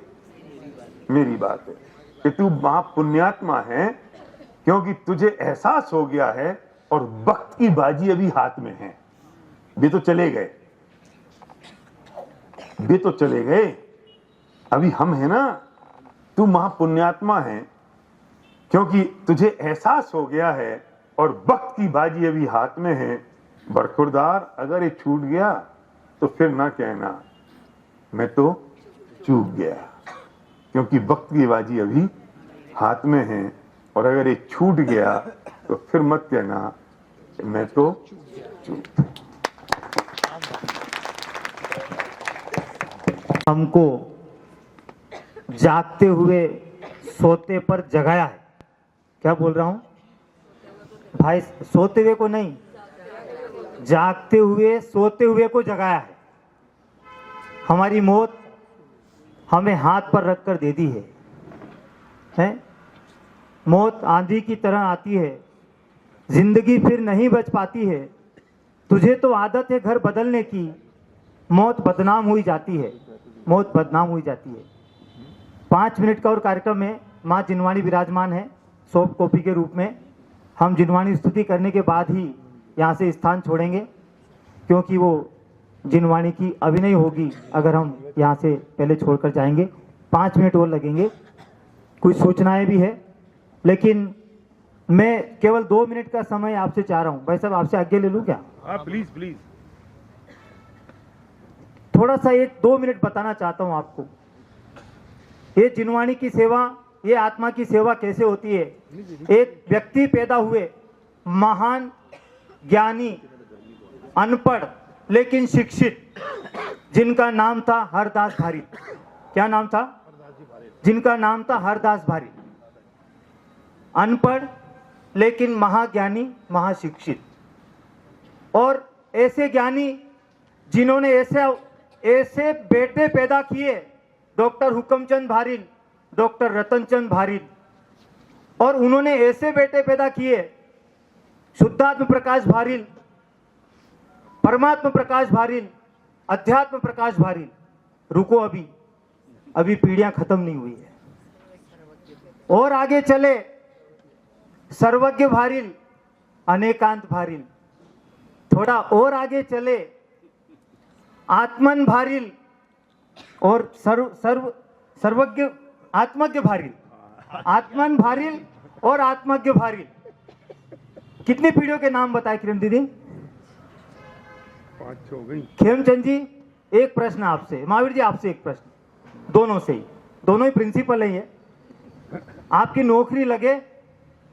मेरी बात है कि तू महापुण्यात्मा है क्योंकि तुझे एहसास हो गया है और वक्त की बाजी अभी हाथ में है। वे तो चले गए, वे तो चले गए, अभी हम है ना। तू महापुण्यात्मा है क्योंकि तुझे एहसास हो गया है और वक्त की बाजी अभी हाथ में है। बरखुरदार, अगर ये छूट गया तो फिर ना कहना मैं तो चूक गया, क्योंकि वक्त की बाजी अभी हाथ में है। और अगर ये छूट गया तो फिर मत कहना कि मैं तो चूक। हमको जागते हुए सोते पर जगाया है। क्या बोल रहा हूं भाई? सोते हुए को नहीं, जागते हुए सोते हुए को जगाया है। हमारी मौत हमें हाथ पर रखकर दे दी है? मौत आंधी की तरह आती है, जिंदगी फिर नहीं बच पाती है। तुझे तो आदत है घर बदलने की, मौत बदनाम हुई जाती है, मौत बदनाम हुई जाती है। 5 मिनट का और कार्यक्रम में माँ जिनवाणी विराजमान है सॉफ्ट कॉपी के रूप में। हम जिनवाणी स्तुति करने के बाद ही यहाँ से स्थान छोड़ेंगे, क्योंकि वो जिनवाणी की अभिनय होगी अगर हम यहाँ से पहले छोड़कर जाएंगे। 5 मिनट और लगेंगे। कुछ सूचनाएं भी है, लेकिन मैं केवल 2 मिनट का समय आपसे चाह रहा हूँ। भाई साहब, आपसे आज्ञा ले लूँ क्या? Please please. थोड़ा सा 1-2 मिनट बताना चाहता हूँ आपको। ये जिनवाणी की सेवा, ये आत्मा की सेवा कैसे होती है। एक व्यक्ति पैदा हुए, महान ज्ञानी, अनपढ़ लेकिन शिक्षित, जिनका नाम था हरदास भारित। क्या नाम था? जिनका नाम था हरदास भारित। अनपढ़ लेकिन महाज्ञानी, महाशिक्षित, और ऐसे ज्ञानी जिन्होंने ऐसे बेटे पैदा किए, डॉक्टर हुकमचंद भारिल, डॉक्टर रतनचंद भारिल, और उन्होंने ऐसे बेटे पैदा किए शुद्धात्म प्रकाश भारिल, परमात्मा प्रकाश भारिल, अध्यात्म प्रकाश भारिल। रुको, अभी पीढ़ियां खत्म नहीं हुई है, और आगे चले सर्वज्ञ भारिल, अनेकांत भारिल, थोड़ा और आगे चले आत्मन भारिल और सर्वज्ञ आत्मज्ञ भारिल, आत्मन भारिल और आत्मज्ञ भारिल। कितनी पीढ़ियों के नाम बताए किरण दीदी? 5 हो गई। खेमचंद जी, एक प्रश्न आपसे, महावीर जी आपसे एक प्रश्न, दोनों से ही, दोनों ही प्रिंसिपल है ये। आपकी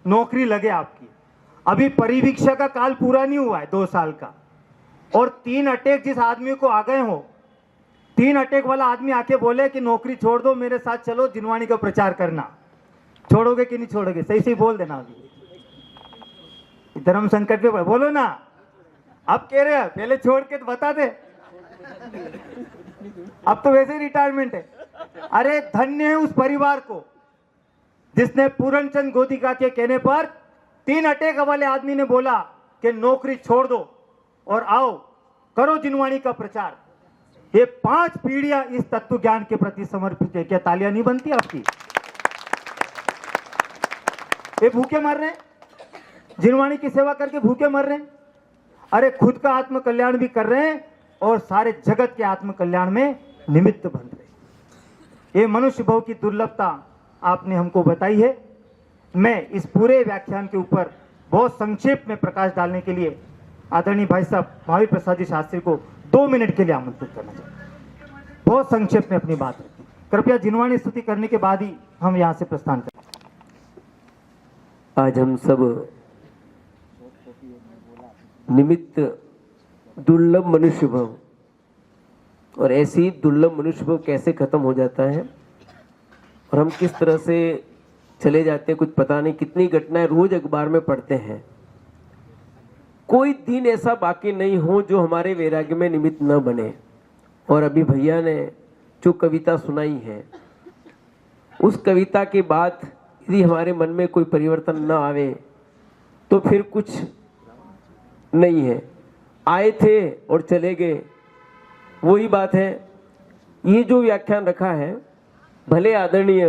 नौकरी लगे आपकी, अभी परिवीक्षा का काल पूरा नहीं हुआ है 2 साल का, और 3 अटैक जिस आदमी को आ गए हो, 3 अटैक वाला आदमी आके बोले कि नौकरी छोड़ दो, मेरे साथ चलो, जिनवाणी का प्रचार करना, छोड़ोगे कि नहीं छोड़ोगे? सही सही बोल देना। अभी धर्म संकट में बोलो ना। अब कह रहे हैं पहले छोड़ के तो बता दे, अब तो वैसे ही रिटायरमेंट है। अरे धन्य है उस परिवार को जिसने पूरनचंद गोदिका के कहने पर 3 अटैक वाले आदमी ने बोला कि नौकरी छोड़ दो और आओ करो जिनवाणी का प्रचार। ये 5 पीढ़ियां इस तत्व ज्ञान के प्रति समर्पित है। क्या तालियां नहीं बनती आपकी? ये भूखे मर रहे हैं, जिनवाणी की सेवा करके भूखे मर रहे हैं। अरे खुद का आत्म कल्याण भी कर रहे हैं, और सारे जगत के आत्म कल्याण में निमित्त बन रहे। ये मनुष्य भाव की दुर्लभता आपने हमको बताई है। मैं इस पूरे व्याख्यान के ऊपर बहुत संक्षेप में प्रकाश डालने के लिए आदरणीय भाई साहब महावीर प्रसाद जी शास्त्री को 2 मिनट के लिए आमंत्रित करना चाहता हूं। बहुत संक्षेप में अपनी बात रखी। कृपया जिनवाणी स्तुति करने के बाद ही हम यहाँ से प्रस्थान करें। आज हम सब निमित्त दुर्लभ मनुष्य भव, और ऐसी ही दुर्लभ मनुष्य भव कैसे खत्म हो जाता है और हम किस तरह से चले जाते हैं, कुछ पता नहीं। कितनी घटनाएं रोज अखबार में पढ़ते हैं। कोई दिन ऐसा बाकी नहीं हो जो हमारे वैराग्य में निमित्त न बने। और अभी भैया ने जो कविता सुनाई है, उस कविता के बाद यदि हमारे मन में कोई परिवर्तन न आवे तो फिर कुछ नहीं है। आए थे और चले गए, वही बात है। ये जो व्याख्यान रखा है, भले आदरणीय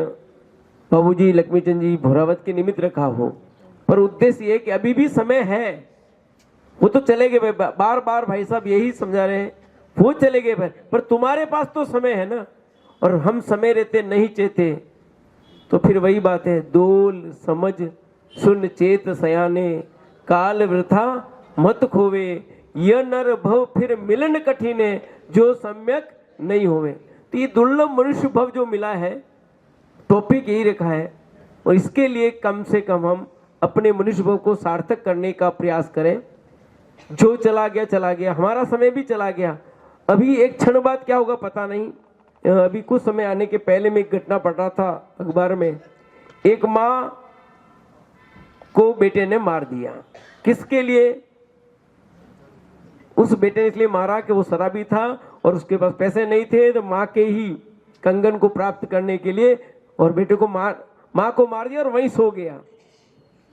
बाबूजी लक्ष्मीचंद जी भोरावत के निमित्त रखा हो, पर उद्देश्य ये कि अभी भी समय है। वो तो चले गए, बार बार भाई साहब यही समझा रहे हैं, वो चले गए पर तुम्हारे पास तो समय है ना। और हम समय रहते नहीं चेते, तो फिर वही बात है, दोल समझ सुन चेत सयाने, काल वृथा मत खोवे, यह नर भव फिर मिलन कठिने, जो सम्यक नहीं होवे। तो ये दुर्लभ मनुष्य भव जो मिला है, टॉपिक यही रखा है। और इसके लिए कम से कम हम अपने मनुष्य भव को सार्थक करने का प्रयास करें। जो चला गया चला गया, हमारा समय भी चला गया। अभी एक क्षण बाद क्या होगा पता नहीं। अभी कुछ समय आने के पहले में एक घटना पढ़ रहा था अखबार में। एक माँ को बेटे ने मार दिया। किसके लिए? उस बेटे ने इसलिए मारा कि वो शराबी था और उसके पास पैसे नहीं थे, तो माँ के ही कंगन को प्राप्त करने के लिए और बेटे को माँ को मार दिया और वहीं सो गया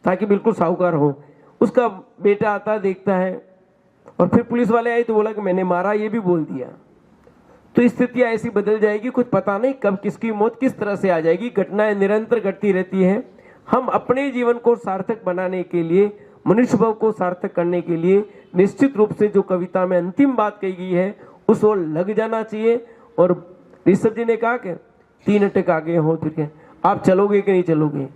ताकि बिल्कुल साहूकार हो। उसका बेटा आता देखता है और फिर पुलिस वाले आए तो बोला कि मैंने मारा, ये भी बोल दिया। तो स्थितियां ऐसी बदल जाएगी, कुछ पता नहीं कब किसकी मौत किस तरह से आ जाएगी। घटनाएं निरंतर घटती रहती है। हम अपने जीवन को सार्थक बनाने के लिए, मनुष्य भाव को सार्थक करने के लिए निश्चित रूप से जो कविता में अंतिम बात कही गई है उस ओर लग जाना चाहिए। और ऋषभ जी ने कहा कि 3 अटक आगे हो चुके, आप चलोगे कि नहीं चलोगे?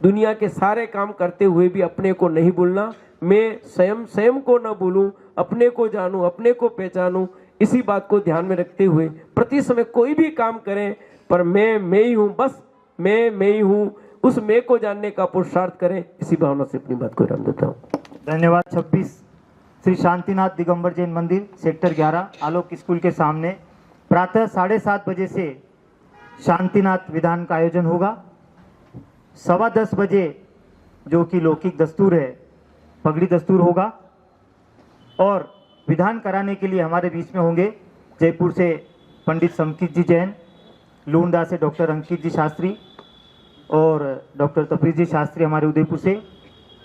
दुनिया के सारे काम करते हुए भी अपने को नहीं भूलना। मैं स्वयं को न भूलूं, अपने को जानूं, अपने को पहचानूं, इसी बात को ध्यान में रखते हुए प्रति समय कोई भी काम करें पर मैं ही हूं, बस मैं ही हूं, उस मैं को जानने का पुरुषार्थ करें। इसी भावना से अपनी बात को विराम देता हूं। धन्यवाद। 26 श्री शांतिनाथ दिगंबर जैन मंदिर, सेक्टर 11, आलोक स्कूल के सामने प्रातः 7:30 बजे से शांतिनाथ विधान का आयोजन होगा। 10:15 बजे जो कि लौकिक दस्तूर है, पगड़ी दस्तूर होगा। और विधान कराने के लिए हमारे बीच में होंगे जयपुर से पंडित समकित जी जैन, लूंडा से डॉक्टर अंकित जी शास्त्री और डॉक्टर तफरीज जी शास्त्री हमारे उदयपुर से,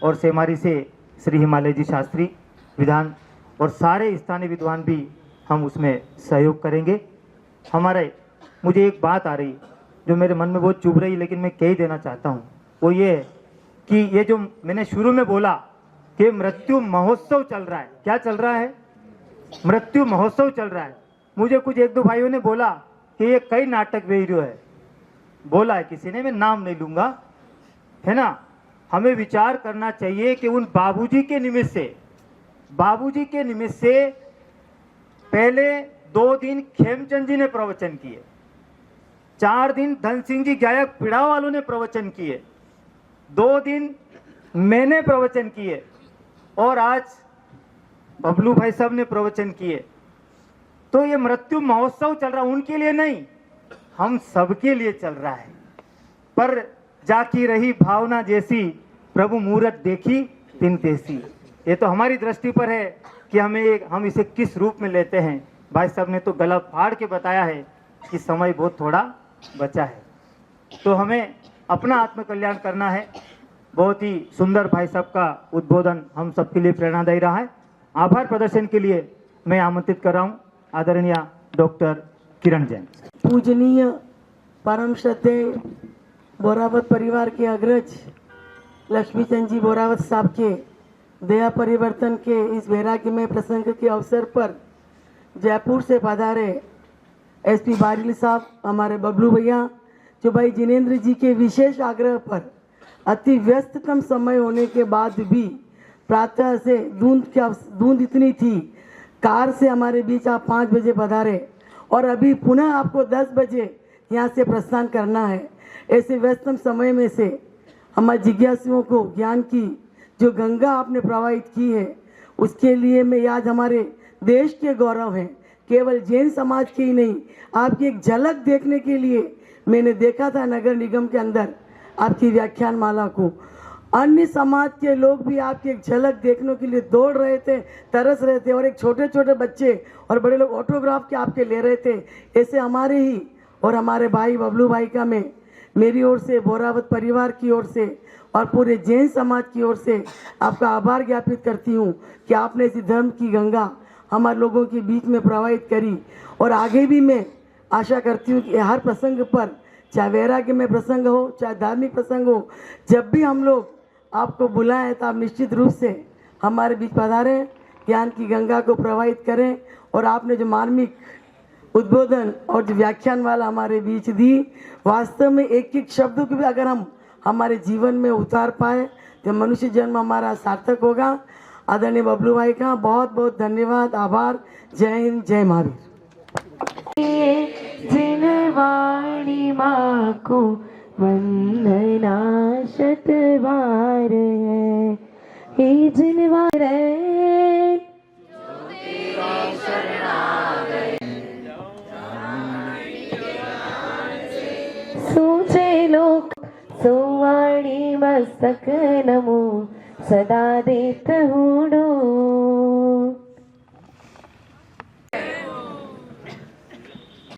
और सेमारी से श्री हिमालय जी शास्त्री विधान, और सारे स्थानीय विद्वान भी हम उसमें सहयोग करेंगे। मुझे एक बात आ रही जो मेरे मन में बहुत चुभ रही, लेकिन मैं कह ही देना चाहता हूँ। वो ये है कि ये जो मैंने शुरू में बोला कि मृत्यु महोत्सव चल रहा है, क्या चल रहा है? मृत्यु महोत्सव चल रहा है। मुझे कुछ 1-2 भाइयों ने बोला कि ये कई नाटक वेरियो है, बोला है किसी ने, मैं नाम नहीं लूंगा, है ना। हमें विचार करना चाहिए कि उन बाबूजी के निमित्त से पहले 2 दिन खेमचंद जी ने प्रवचन किए, 4 दिन धन सिंह जी गायक पिड़ा वालों ने प्रवचन किए, 2 दिन मैंने प्रवचन किए, और आज बबलू भाई साहब ने प्रवचन किए। तो ये मृत्यु महोत्सव चल रहा, उनके लिए नहीं, हम सबके लिए चल रहा है। पर जाकी रही भावना जैसी, प्रभु मूरत देखी तिन तैसी। ये तो हमारी दृष्टि पर है कि हम इसे किस रूप में लेते हैं। भाई साहब ने तो गला फाड़ के बताया है कि समय बहुत थोड़ा बचा है, तो हमें अपना आत्मकल्याण करना है। बहुत ही सुंदर भाई साहब का उद्बोधन हम सबके लिए प्रेरणादायी रहा है। आभार प्रदर्शन के लिए मैं आमंत्रित कर रहा हूँ आदरणीय डॉक्टर किरण जैन। पूजनीय परम श्रद्धेय बोरावत परिवार के अग्रज लक्ष्मीचंद जी बोरावत साहब के दया परिवर्तन के इस वैराग्य में प्रसंग के अवसर पर जयपुर से पधारे एसपी बारिली साहब, हमारे बबलू भैया, जो भाई जिनेंद्र जी के विशेष आग्रह पर अति व्यस्ततम समय होने के बाद भी प्रातः से धुंध इतनी थी, कार से हमारे बीच आप 5 बजे पधारे और अभी पुनः आपको 10 बजे यहाँ से प्रस्थान करना है। ऐसे व्यस्तम समय में से हमारे जिज्ञासुओं को ज्ञान की जो गंगा आपने प्रवाहित की है, उसके लिए मैं आज हमारे देश के गौरव हैं, केवल जैन समाज के ही नहीं, आपकी एक झलक देखने के लिए मैंने देखा था नगर निगम के अंदर आपकी व्याख्यान माला को। अन्य समाज के लोग भी आपकी एक झलक देखने के लिए दौड़ रहे थे, तरस रहे थे, और एक छोटे छोटे बच्चे और बड़े लोग ऑटोग्राफ के आपके ले रहे थे। ऐसे हमारे ही और हमारे भाई बबलू भाई का मैं मेरी ओर से, बोरावत परिवार की ओर से और पूरे जैन समाज की ओर से आपका आभार ज्ञापित करती हूँ कि आपने इसी धर्म की गंगा हमारे लोगों के बीच में प्रवाहित करी। और आगे भी मैं आशा करती हूँ कि हर प्रसंग पर, चाहे वैराग्य में प्रसंग हो, चाहे धार्मिक प्रसंग हो, जब भी हम लोग आपको बुलाएं तो आप निश्चित रूप से हमारे बीच पधारें, ज्ञान की गंगा को प्रवाहित करें। और आपने जो मार्मिक उद्बोधन और जो व्याख्यान वाला हमारे बीच दी, वास्तव में एक एक शब्द को भी अगर हम हमारे जीवन में उतार पाए तो मनुष्य जन्म हमारा सार्थक होगा। आदरणीय बबलू भाई का बहुत बहुत धन्यवाद, आभार। जय हिंद, जय महावीर। जिनवाणी माँ को वंदना शतबार है, हे जिनवार सूचे लोक सुवाणी मस्तक नमो सदा देत हूँ